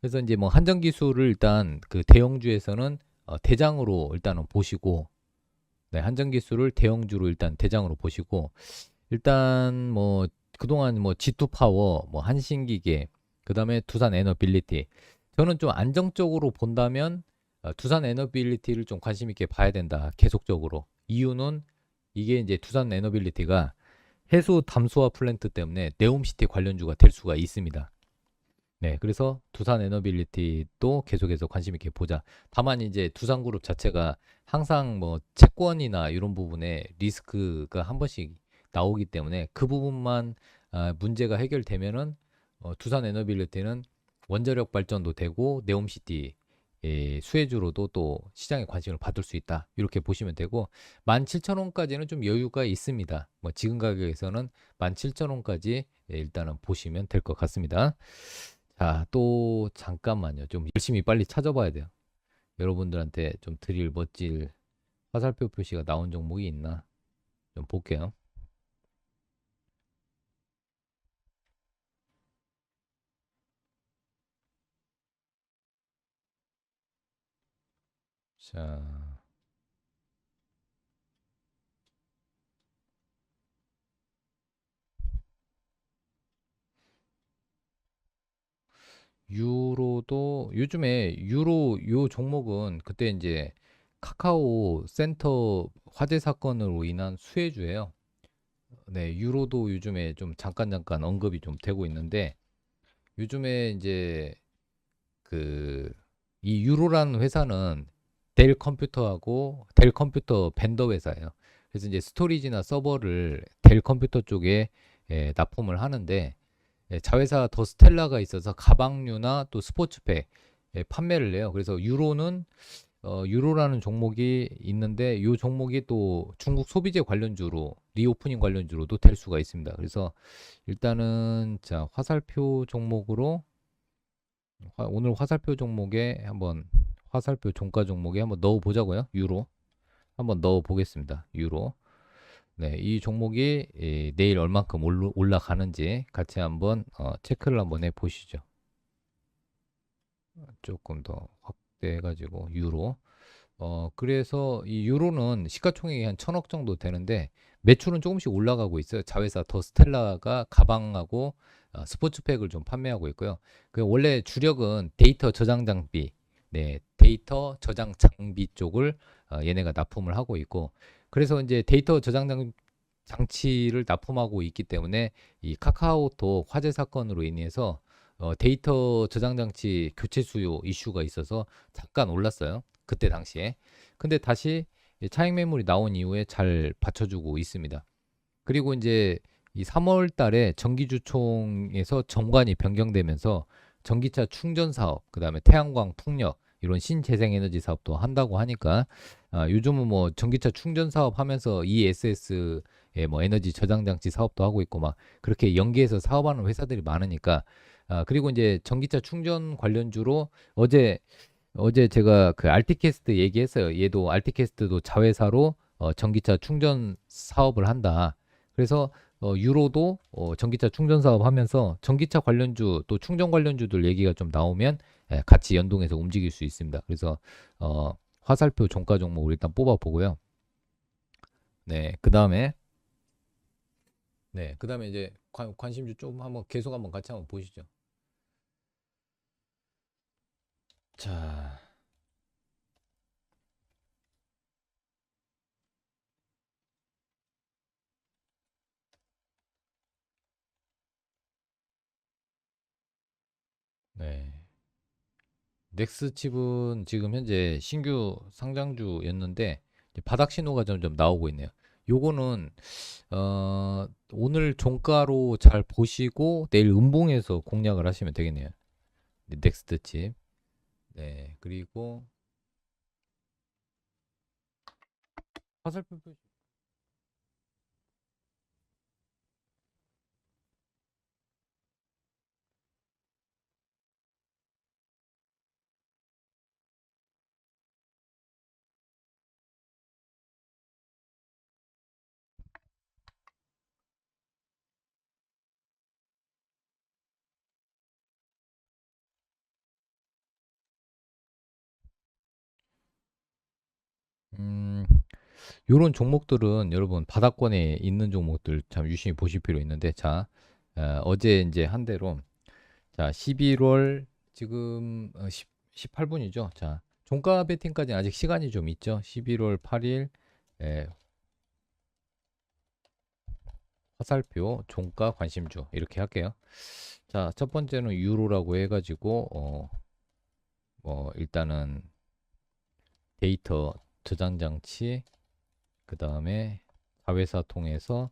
그래서 이제 뭐 한전 기술을 일단 그 대형주에서는 대장으로 일단은 보시고 네, 한전 기술을 대형주로 일단 대장으로 보시고 일단 뭐 그동안 뭐 G2 파워, 뭐 한신기계, 그다음에 두산 에너빌리티 저는 좀 안정적으로 본다면 두산 에너빌리티를 좀 관심 있게 봐야 된다. 계속적으로. 이유는 이게 이제 두산 에너빌리티가 해수 담수화 플랜트 때문에 네옴시티 관련주가 될 수가 있습니다. 네, 그래서 두산 에너빌리티도 계속해서 관심 있게 보자. 다만 이제 두산그룹 자체가 항상 뭐 채권이나 이런 부분에 리스크가 한 번씩 나오기 때문에 그 부분만 문제가 해결되면은 두산 에너빌리티는 원자력 발전도 되고 네옴시티 수혜주로도 또 시장에 관심을 받을 수 있다. 이렇게 보시면 되고 17,000원까지는 좀 여유가 있습니다. 뭐 지금 가격에서는 17,000원까지 일단은 보시면 될 것 같습니다. 자, 또 잠깐만요. 좀 열심히 빨리 찾아봐야 돼요. 여러분들한테 좀 드릴 멋질 화살표 표시가 나온 종목이 있나 좀 볼게요. 자, 유로도 요즘에 유로 요 종목은 그때 이제 카카오 센터 화재 사건으로 인한 수혜주예요. 네, 유로도 요즘에 좀 잠깐 언급이 좀 되고 있는데 요즘에 이제 그 이 유로라는 회사는 델 컴퓨터하고 델 컴퓨터 벤더 회사예요. 그래서 이제 스토리지나 서버를 델 컴퓨터 쪽에 납품을 하는데 자회사 더 스텔라가 있어서 가방류나 또 스포츠백 판매를 해요. 그래서 유로라는 종목이 있는데 이 종목이 또 중국 소비재 관련주로 리오프닝 관련주로도 될 수가 있습니다. 그래서 일단은 자 화살표 종목으로 오늘 화살표 종목에 한번 화살표 종가 종목에 한번 넣어 보자고요. 유로 한번 넣어 보겠습니다. 유로. 네, 이 종목이 내일 얼만큼 올라가는지 같이 한번 체크를 한번 해 보시죠. 조금 더 확대해가지고 유로. 그래서 이 유로는 시가총액이 한 1,000억 정도 되는데 매출은 조금씩 올라가고 있어요. 자회사 더 스텔라가 가방하고 스포츠백을 좀 판매하고 있고요. 그 원래 주력은 데이터 저장 장비, 네, 데이터 저장 장비 쪽을 얘네가 납품을 하고 있고, 그래서 이제 데이터 저장 장치를 납품하고 있기 때문에 이 카카오톡 화재 사건으로 인해서 데이터 저장 장치 교체 수요 이슈가 있어서 잠깐 올랐어요. 그때 당시에. 근데 다시 차익 매물이 나온 이후에 잘 받쳐주고 있습니다. 그리고 이제 이 3월 달에 전기주총에서 정관이 변경되면서 전기차 충전 사업, 그다음에 태양광 풍력 이런 신재생에너지 사업도 한다고 하니까 요즘은 뭐 전기차 충전 사업 하면서 ESS의 뭐 에너지 저장 장치 사업도 하고 있고 막 그렇게 연계해서 사업하는 회사들이 많으니까 그리고 이제 전기차 충전 관련주로 어제 제가 그 알티캐스트 얘기했어요. 얘도 알티캐스트도 자회사로 전기차 충전 사업을 한다. 그래서 유로도 전기차 충전 사업 하면서 전기차 관련주 또 충전 관련주들 얘기가 좀 나오면 같이 연동해서 움직일 수 있습니다. 그래서 화살표 종가 종목을 일단 뽑아 보고요. 네, 그다음에 이제 관심주 좀 한번 계속 한번 같이 한번 보시죠. 자, 네. 넥스칩은 지금 현재 신규 상장주였는데 이제 바닥 신호가 점점 나오고 있네요. 요거는 오늘 종가로 잘 보시고 내일 음봉에서 공략을 하시면 되겠네요. 넥스트칩. 네. 그리고 화살표 표시. 음, 요런 종목들은 여러분 바닥권에 있는 종목들 참 유심히 보실 필요 있는데 자, 어제 이제 한 대로 자, 11월 지금 18분이죠. 자, 종가 베팅까지 아직 시간이 좀 있죠. 11월 8일 화살표 종가 관심주 이렇게 할게요. 자, 첫 번째는 유로라고 해가지고 일단은 데이터 저장 장치 그 다음에 자회사 통해서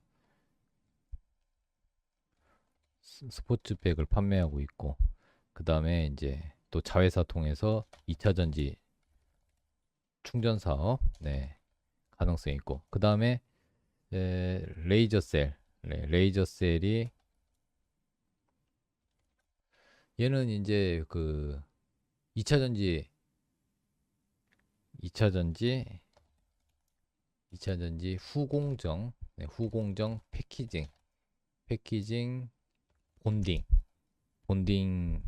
스포츠백을 판매하고 있고 그 다음에 이제 또 자회사 통해서 2차 전지 충전 사업 네, 가능성이 있고 그 다음에 레이저 셀 네, 레이저 셀이 얘는 이제 그 2차 전지 2차 전지 2차 전지 후공정 네, 후공정 패키징 본딩 본딩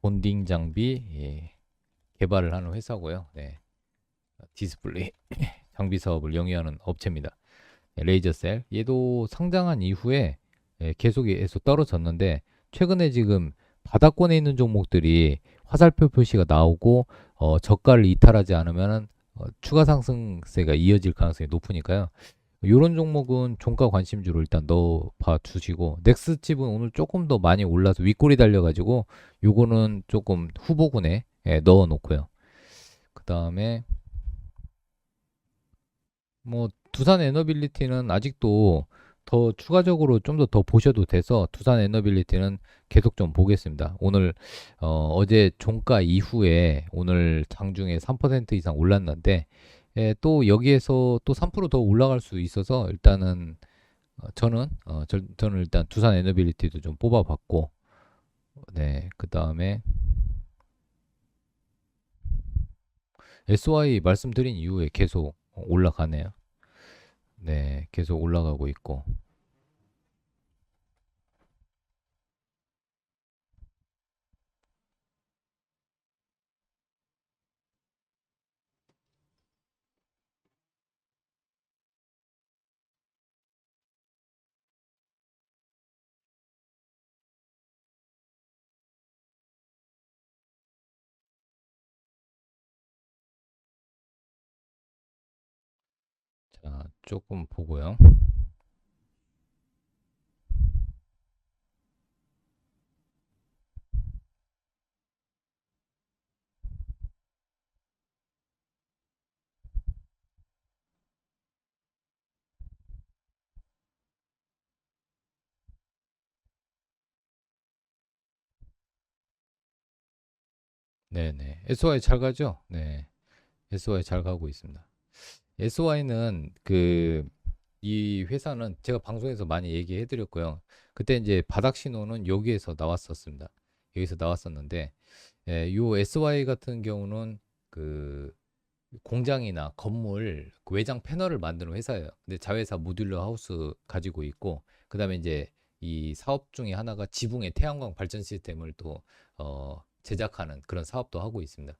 본딩 장비 개발을 하는 회사고요. 네, 디스플레이 장비 사업을 영위하는 업체입니다. 네, 레이저셀 얘도 상장한 이후에 계속해서 떨어졌는데 최근에 지금 바닥권에 있는 종목들이 화살표 표시가 나오고 저가를 이탈하지 않으면 추가 상승세가 이어질 가능성이 높으니까요. 이런 종목은 종가 관심주로 일단 넣어봐 주시고 넥스칩은 오늘 조금 더 많이 올라서 윗골이 달려가지고 요거는 조금 후보군에 넣어 놓고요. 그 다음에 뭐 두산 에너빌리티는 아직도 더 추가적으로 좀 더 보셔도 돼서 두산 에너빌리티는 계속 좀 보겠습니다. 오늘 어제 종가 이후에 오늘 장중에 3% 이상 올랐는데 또 여기에서 또 3%더 올라갈 수 있어서 일단은 저는 일단 두산 에너빌리티도 좀 뽑아봤고 네, 그 다음에 SY 말씀드린 이후에 계속 올라가네요. 네, 계속 올라가고 있고. 자, 조금 보고요. 네네. SY 잘 가죠? 네. SY 잘 가고 있습니다. SY는 이 회사는 제가 방송에서 많이 얘기해 드렸고요. 그때 이제 바닥 신호는 여기에서 나왔었습니다. 여기서 나왔었는데, 요 SY 같은 경우는 그 공장이나 건물 그 외장 패널을 만드는 회사예요. 근데 자회사 모듈러 하우스 가지고 있고, 그다음에 이제 이 사업 중에 하나가 지붕의 태양광 발전 시스템을 또 제작하는 그런 사업도 하고 있습니다.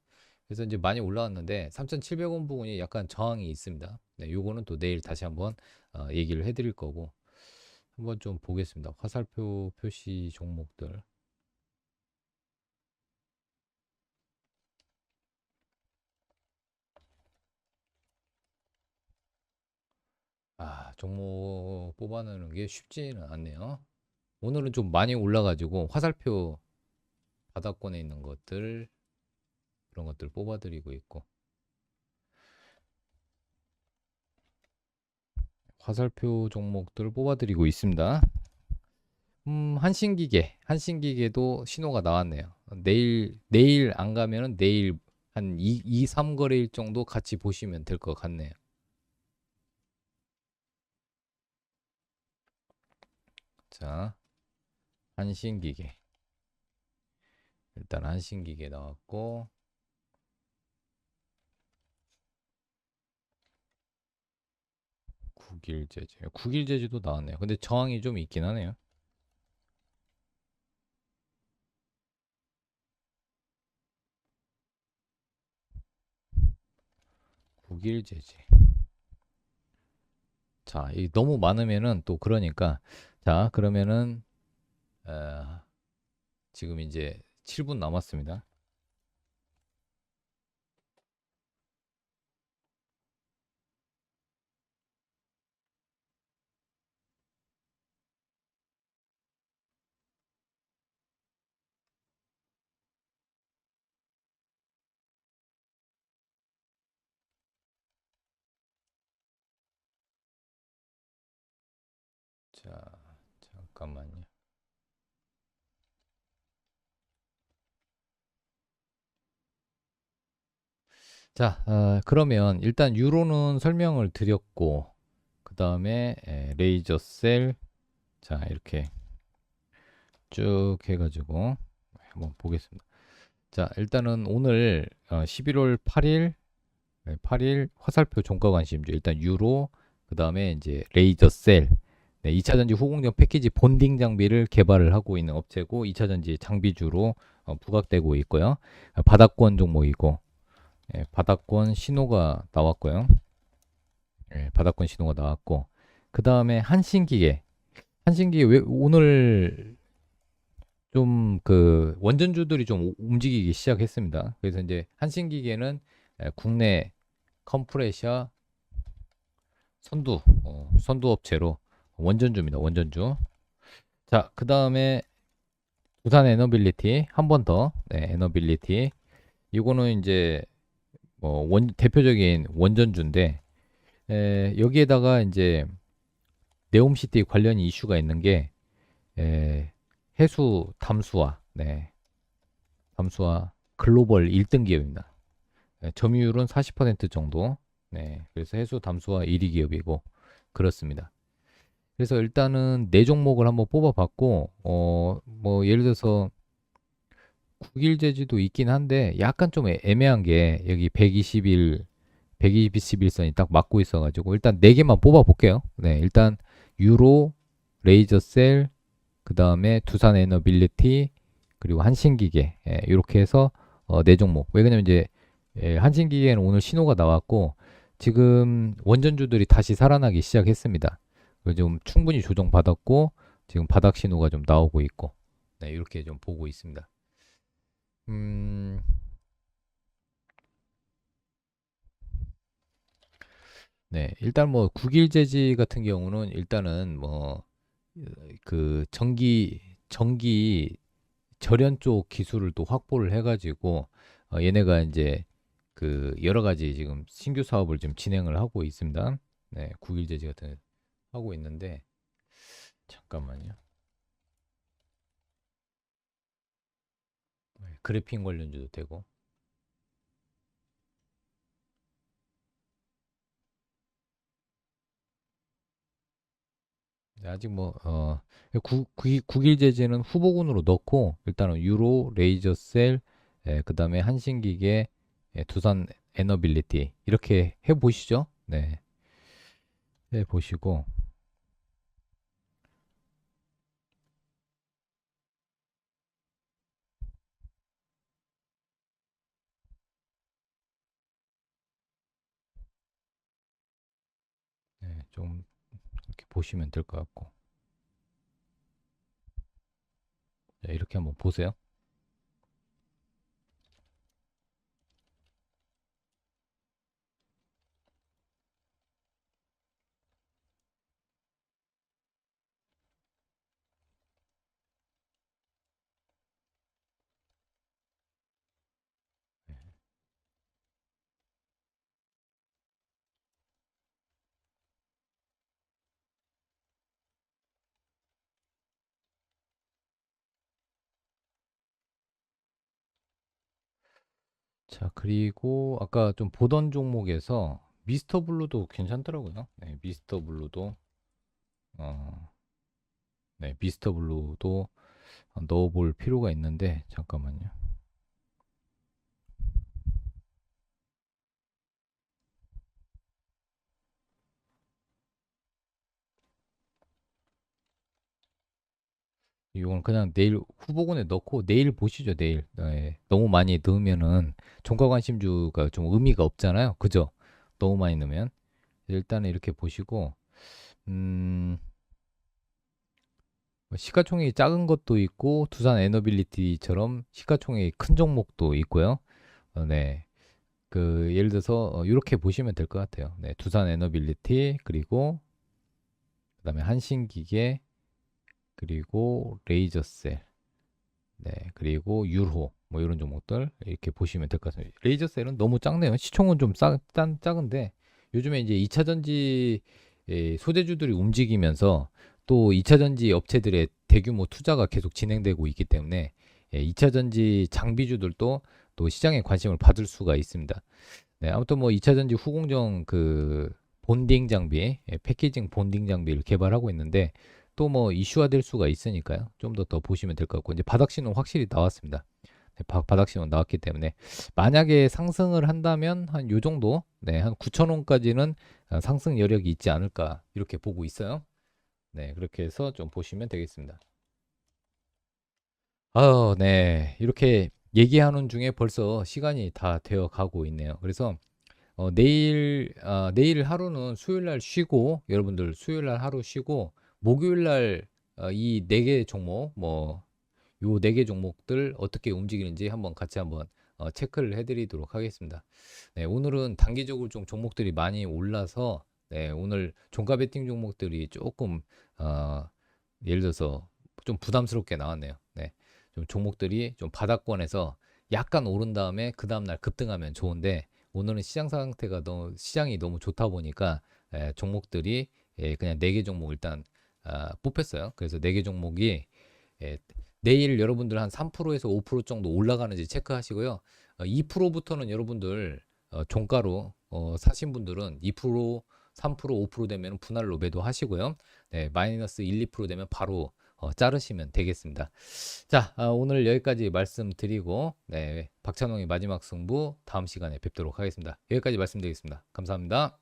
그래서 이제 많이 올라왔는데 3,700원 부분이 약간 저항이 있습니다. 네, 요거는 또 내일 다시 한번 얘기를 해드릴 거고 한번 좀 보겠습니다. 화살표 표시 종목들. 종목 뽑아내는 게 쉽지는 않네요. 오늘은 좀 많이 올라가지고 화살표 바닥권에 있는 것들 그런 것들 뽑아드리고 있고 화살표 종목들 뽑아드리고 있습니다. 한신기계도 신호가 나왔네요. 내일 안 가면은 내일 한 3거래일 정도 같이 보시면 될 것 같네요. 자, 한신기계. 일단 한신기계 나왔고, 국일제주도 나왔네요. 근데 저항이 좀 있긴 하네요. 국일제재. 자, 이 너무 많으면은 또 그러니까, 자, 그러면은, 어, 지금 이제 7분 남았습니다. 자, 잠깐만요. 자, 그러면 일단 유로는 설명을 드렸고, 그 다음에 레이저 셀, 자, 이렇게 쭉 해가지고 한번 보겠습니다. 자, 일단은 오늘 11월 8일 화살표 종가 관심주 일단 유로, 그 다음에 이제 레이저 셀, 네, 2차전지 후공정 패키지 본딩 장비를 개발을 하고 있는 업체고 2차전지 장비주로 부각되고 있고요. 바닥권 종목이고 바닥권 신호가 나왔고요. 바닥권 신호가 나왔고 그 다음에 한신기계 왜 오늘 좀 그 원전주들이 좀 움직이기 시작했습니다. 그래서 이제 한신기계는 국내 컴프레셔 선두 업체로 원전주입니다. 원전주. 자, 그 다음에 두산 에너빌리티 한 번 더. 네, 에너빌리티. 이거는 이제 대표적인 원전주인데 여기에다가 이제 네옴시티 관련 이슈가 있는 게 해수 담수화, 네, 담수화 글로벌 1등 기업입니다. 점유율은 40% 정도. 네, 그래서 해수 담수화 1위 기업이고 그렇습니다. 그래서 일단은 네 종목을 한번 뽑아봤고, 뭐 예를 들어서 국일제지도 있긴 한데 약간 좀 애매한 게 여기 120일 121선이 딱 맞고 있어가지고 일단 4개만 뽑아 볼게요. 네, 일단 유로, 레이저셀, 그 다음에 두산 에너빌리티, 그리고 한신기계, 이렇게 해서 4종목. 왜냐면 이제 한신기계는 오늘 신호가 나왔고 지금 원전주들이 다시 살아나기 시작했습니다. 좀 충분히 조정받았고 지금 바닥 신호가 좀 나오고 있고, 네, 이렇게 좀 보고 있습니다. 음, 네, 일단 뭐 국일제지 같은 경우는 일단은 뭐 그 전기 절연 쪽 기술을 또 확보를 해가지고 얘네가 이제 그 여러 가지 지금 신규 사업을 좀 진행을 하고 있습니다. 네, 국일제지 같은 하고 있는데 잠깐만요. 네, 그래핀 관련주도 되고. 네, 아직 뭐 국일제지는 후보군으로 넣고 일단은 유로, 레이저셀, 그다음에 한신기계, 두산 에너빌리티 이렇게 해 보시죠. 네, 해 보시고 네, 좀 이렇게 보시면 될 것 같고. 네, 이렇게 한번 보세요. 자, 그리고 아까 좀 보던 종목에서 미스터 블루도 괜찮더라고요. 네, 미스터 블루도 어, 네, 미스터 블루도 넣어볼 필요가 있는데 잠깐만요. 이건 그냥 내일 후보군에 넣고 내일 보시죠, 내일. 네, 너무 많이 넣으면은 종가 관심주가 좀 의미가 없잖아요. 그죠? 너무 많이 넣으면. 일단은 이렇게 보시고, 음, 시가총액이 작은 것도 있고, 두산 에너빌리티처럼 시가총액이 큰 종목도 있고요. 네. 그, 예를 들어서, 이렇게 보시면 될 것 같아요. 네. 두산 에너빌리티, 그리고, 그 다음에 한신기계, 그리고 레이저셀. 네, 그리고 유로 뭐 이런 종목들 이렇게 보시면 될 것 같습니다. 레이저셀은 너무 작네요. 시총은 좀 작은데 요즘에 이제 2차 전지 소재주들이 움직이면서 또 2차 전지 업체들의 대규모 투자가 계속 진행되고 있기 때문에 2차 전지 장비주들도 또 시장에 관심을 받을 수가 있습니다. 네, 아무튼 뭐 2차 전지 후공정 그 본딩 장비, 패키징 본딩 장비를 개발하고 있는데 또 뭐 이슈화 될 수가 있으니까요. 좀 더 보시면 될 것 같고 이제 바닥 신호 확실히 나왔습니다. 네, 바닥 신호 나왔기 때문에 만약에 상승을 한다면 한 요 정도, 네, 한 9,000원까지는 상승 여력이 있지 않을까 이렇게 보고 있어요. 네, 그렇게 해서 좀 보시면 되겠습니다. 네, 이렇게 얘기하는 중에 벌써 시간이 다 되어 가고 있네요. 그래서 내일 하루는 수요일 날 쉬고, 여러분들 수요일 날 하루 쉬고, 목요일 날 이 네 개 종목, 뭐, 요 네 개 종목들 어떻게 움직이는지 한번 같이 한번 체크를 해드리도록 하겠습니다. 네, 오늘은 단기적으로 좀 종목들이 많이 올라서, 네, 오늘 종가 베팅 종목들이 조금, 어, 예를 들어서 좀 부담스럽게 나왔네요. 네, 좀 종목들이 좀 바닥권에서 약간 오른 다음에 그 다음날 급등하면 좋은데, 오늘은 시장 상태가 시장이 너무 좋다 보니까 종목들이 그냥 네 개 종목 일단 뽑혔어요. 그래서 네 개 종목이 예, 내일 여러분들 한 3%에서 5% 정도 올라가는지 체크하시고요. 2%부터는 여러분들 종가로 사신 분들은 2%, 3%, 5% 되면 분할로 매도하시고요. 네, 마이너스 1, 2% 되면 바로 자르시면 되겠습니다. 자, 오늘 여기까지 말씀드리고, 네, 박찬홍의 마지막 승부 다음 시간에 뵙도록 하겠습니다. 여기까지 말씀드리겠습니다. 감사합니다.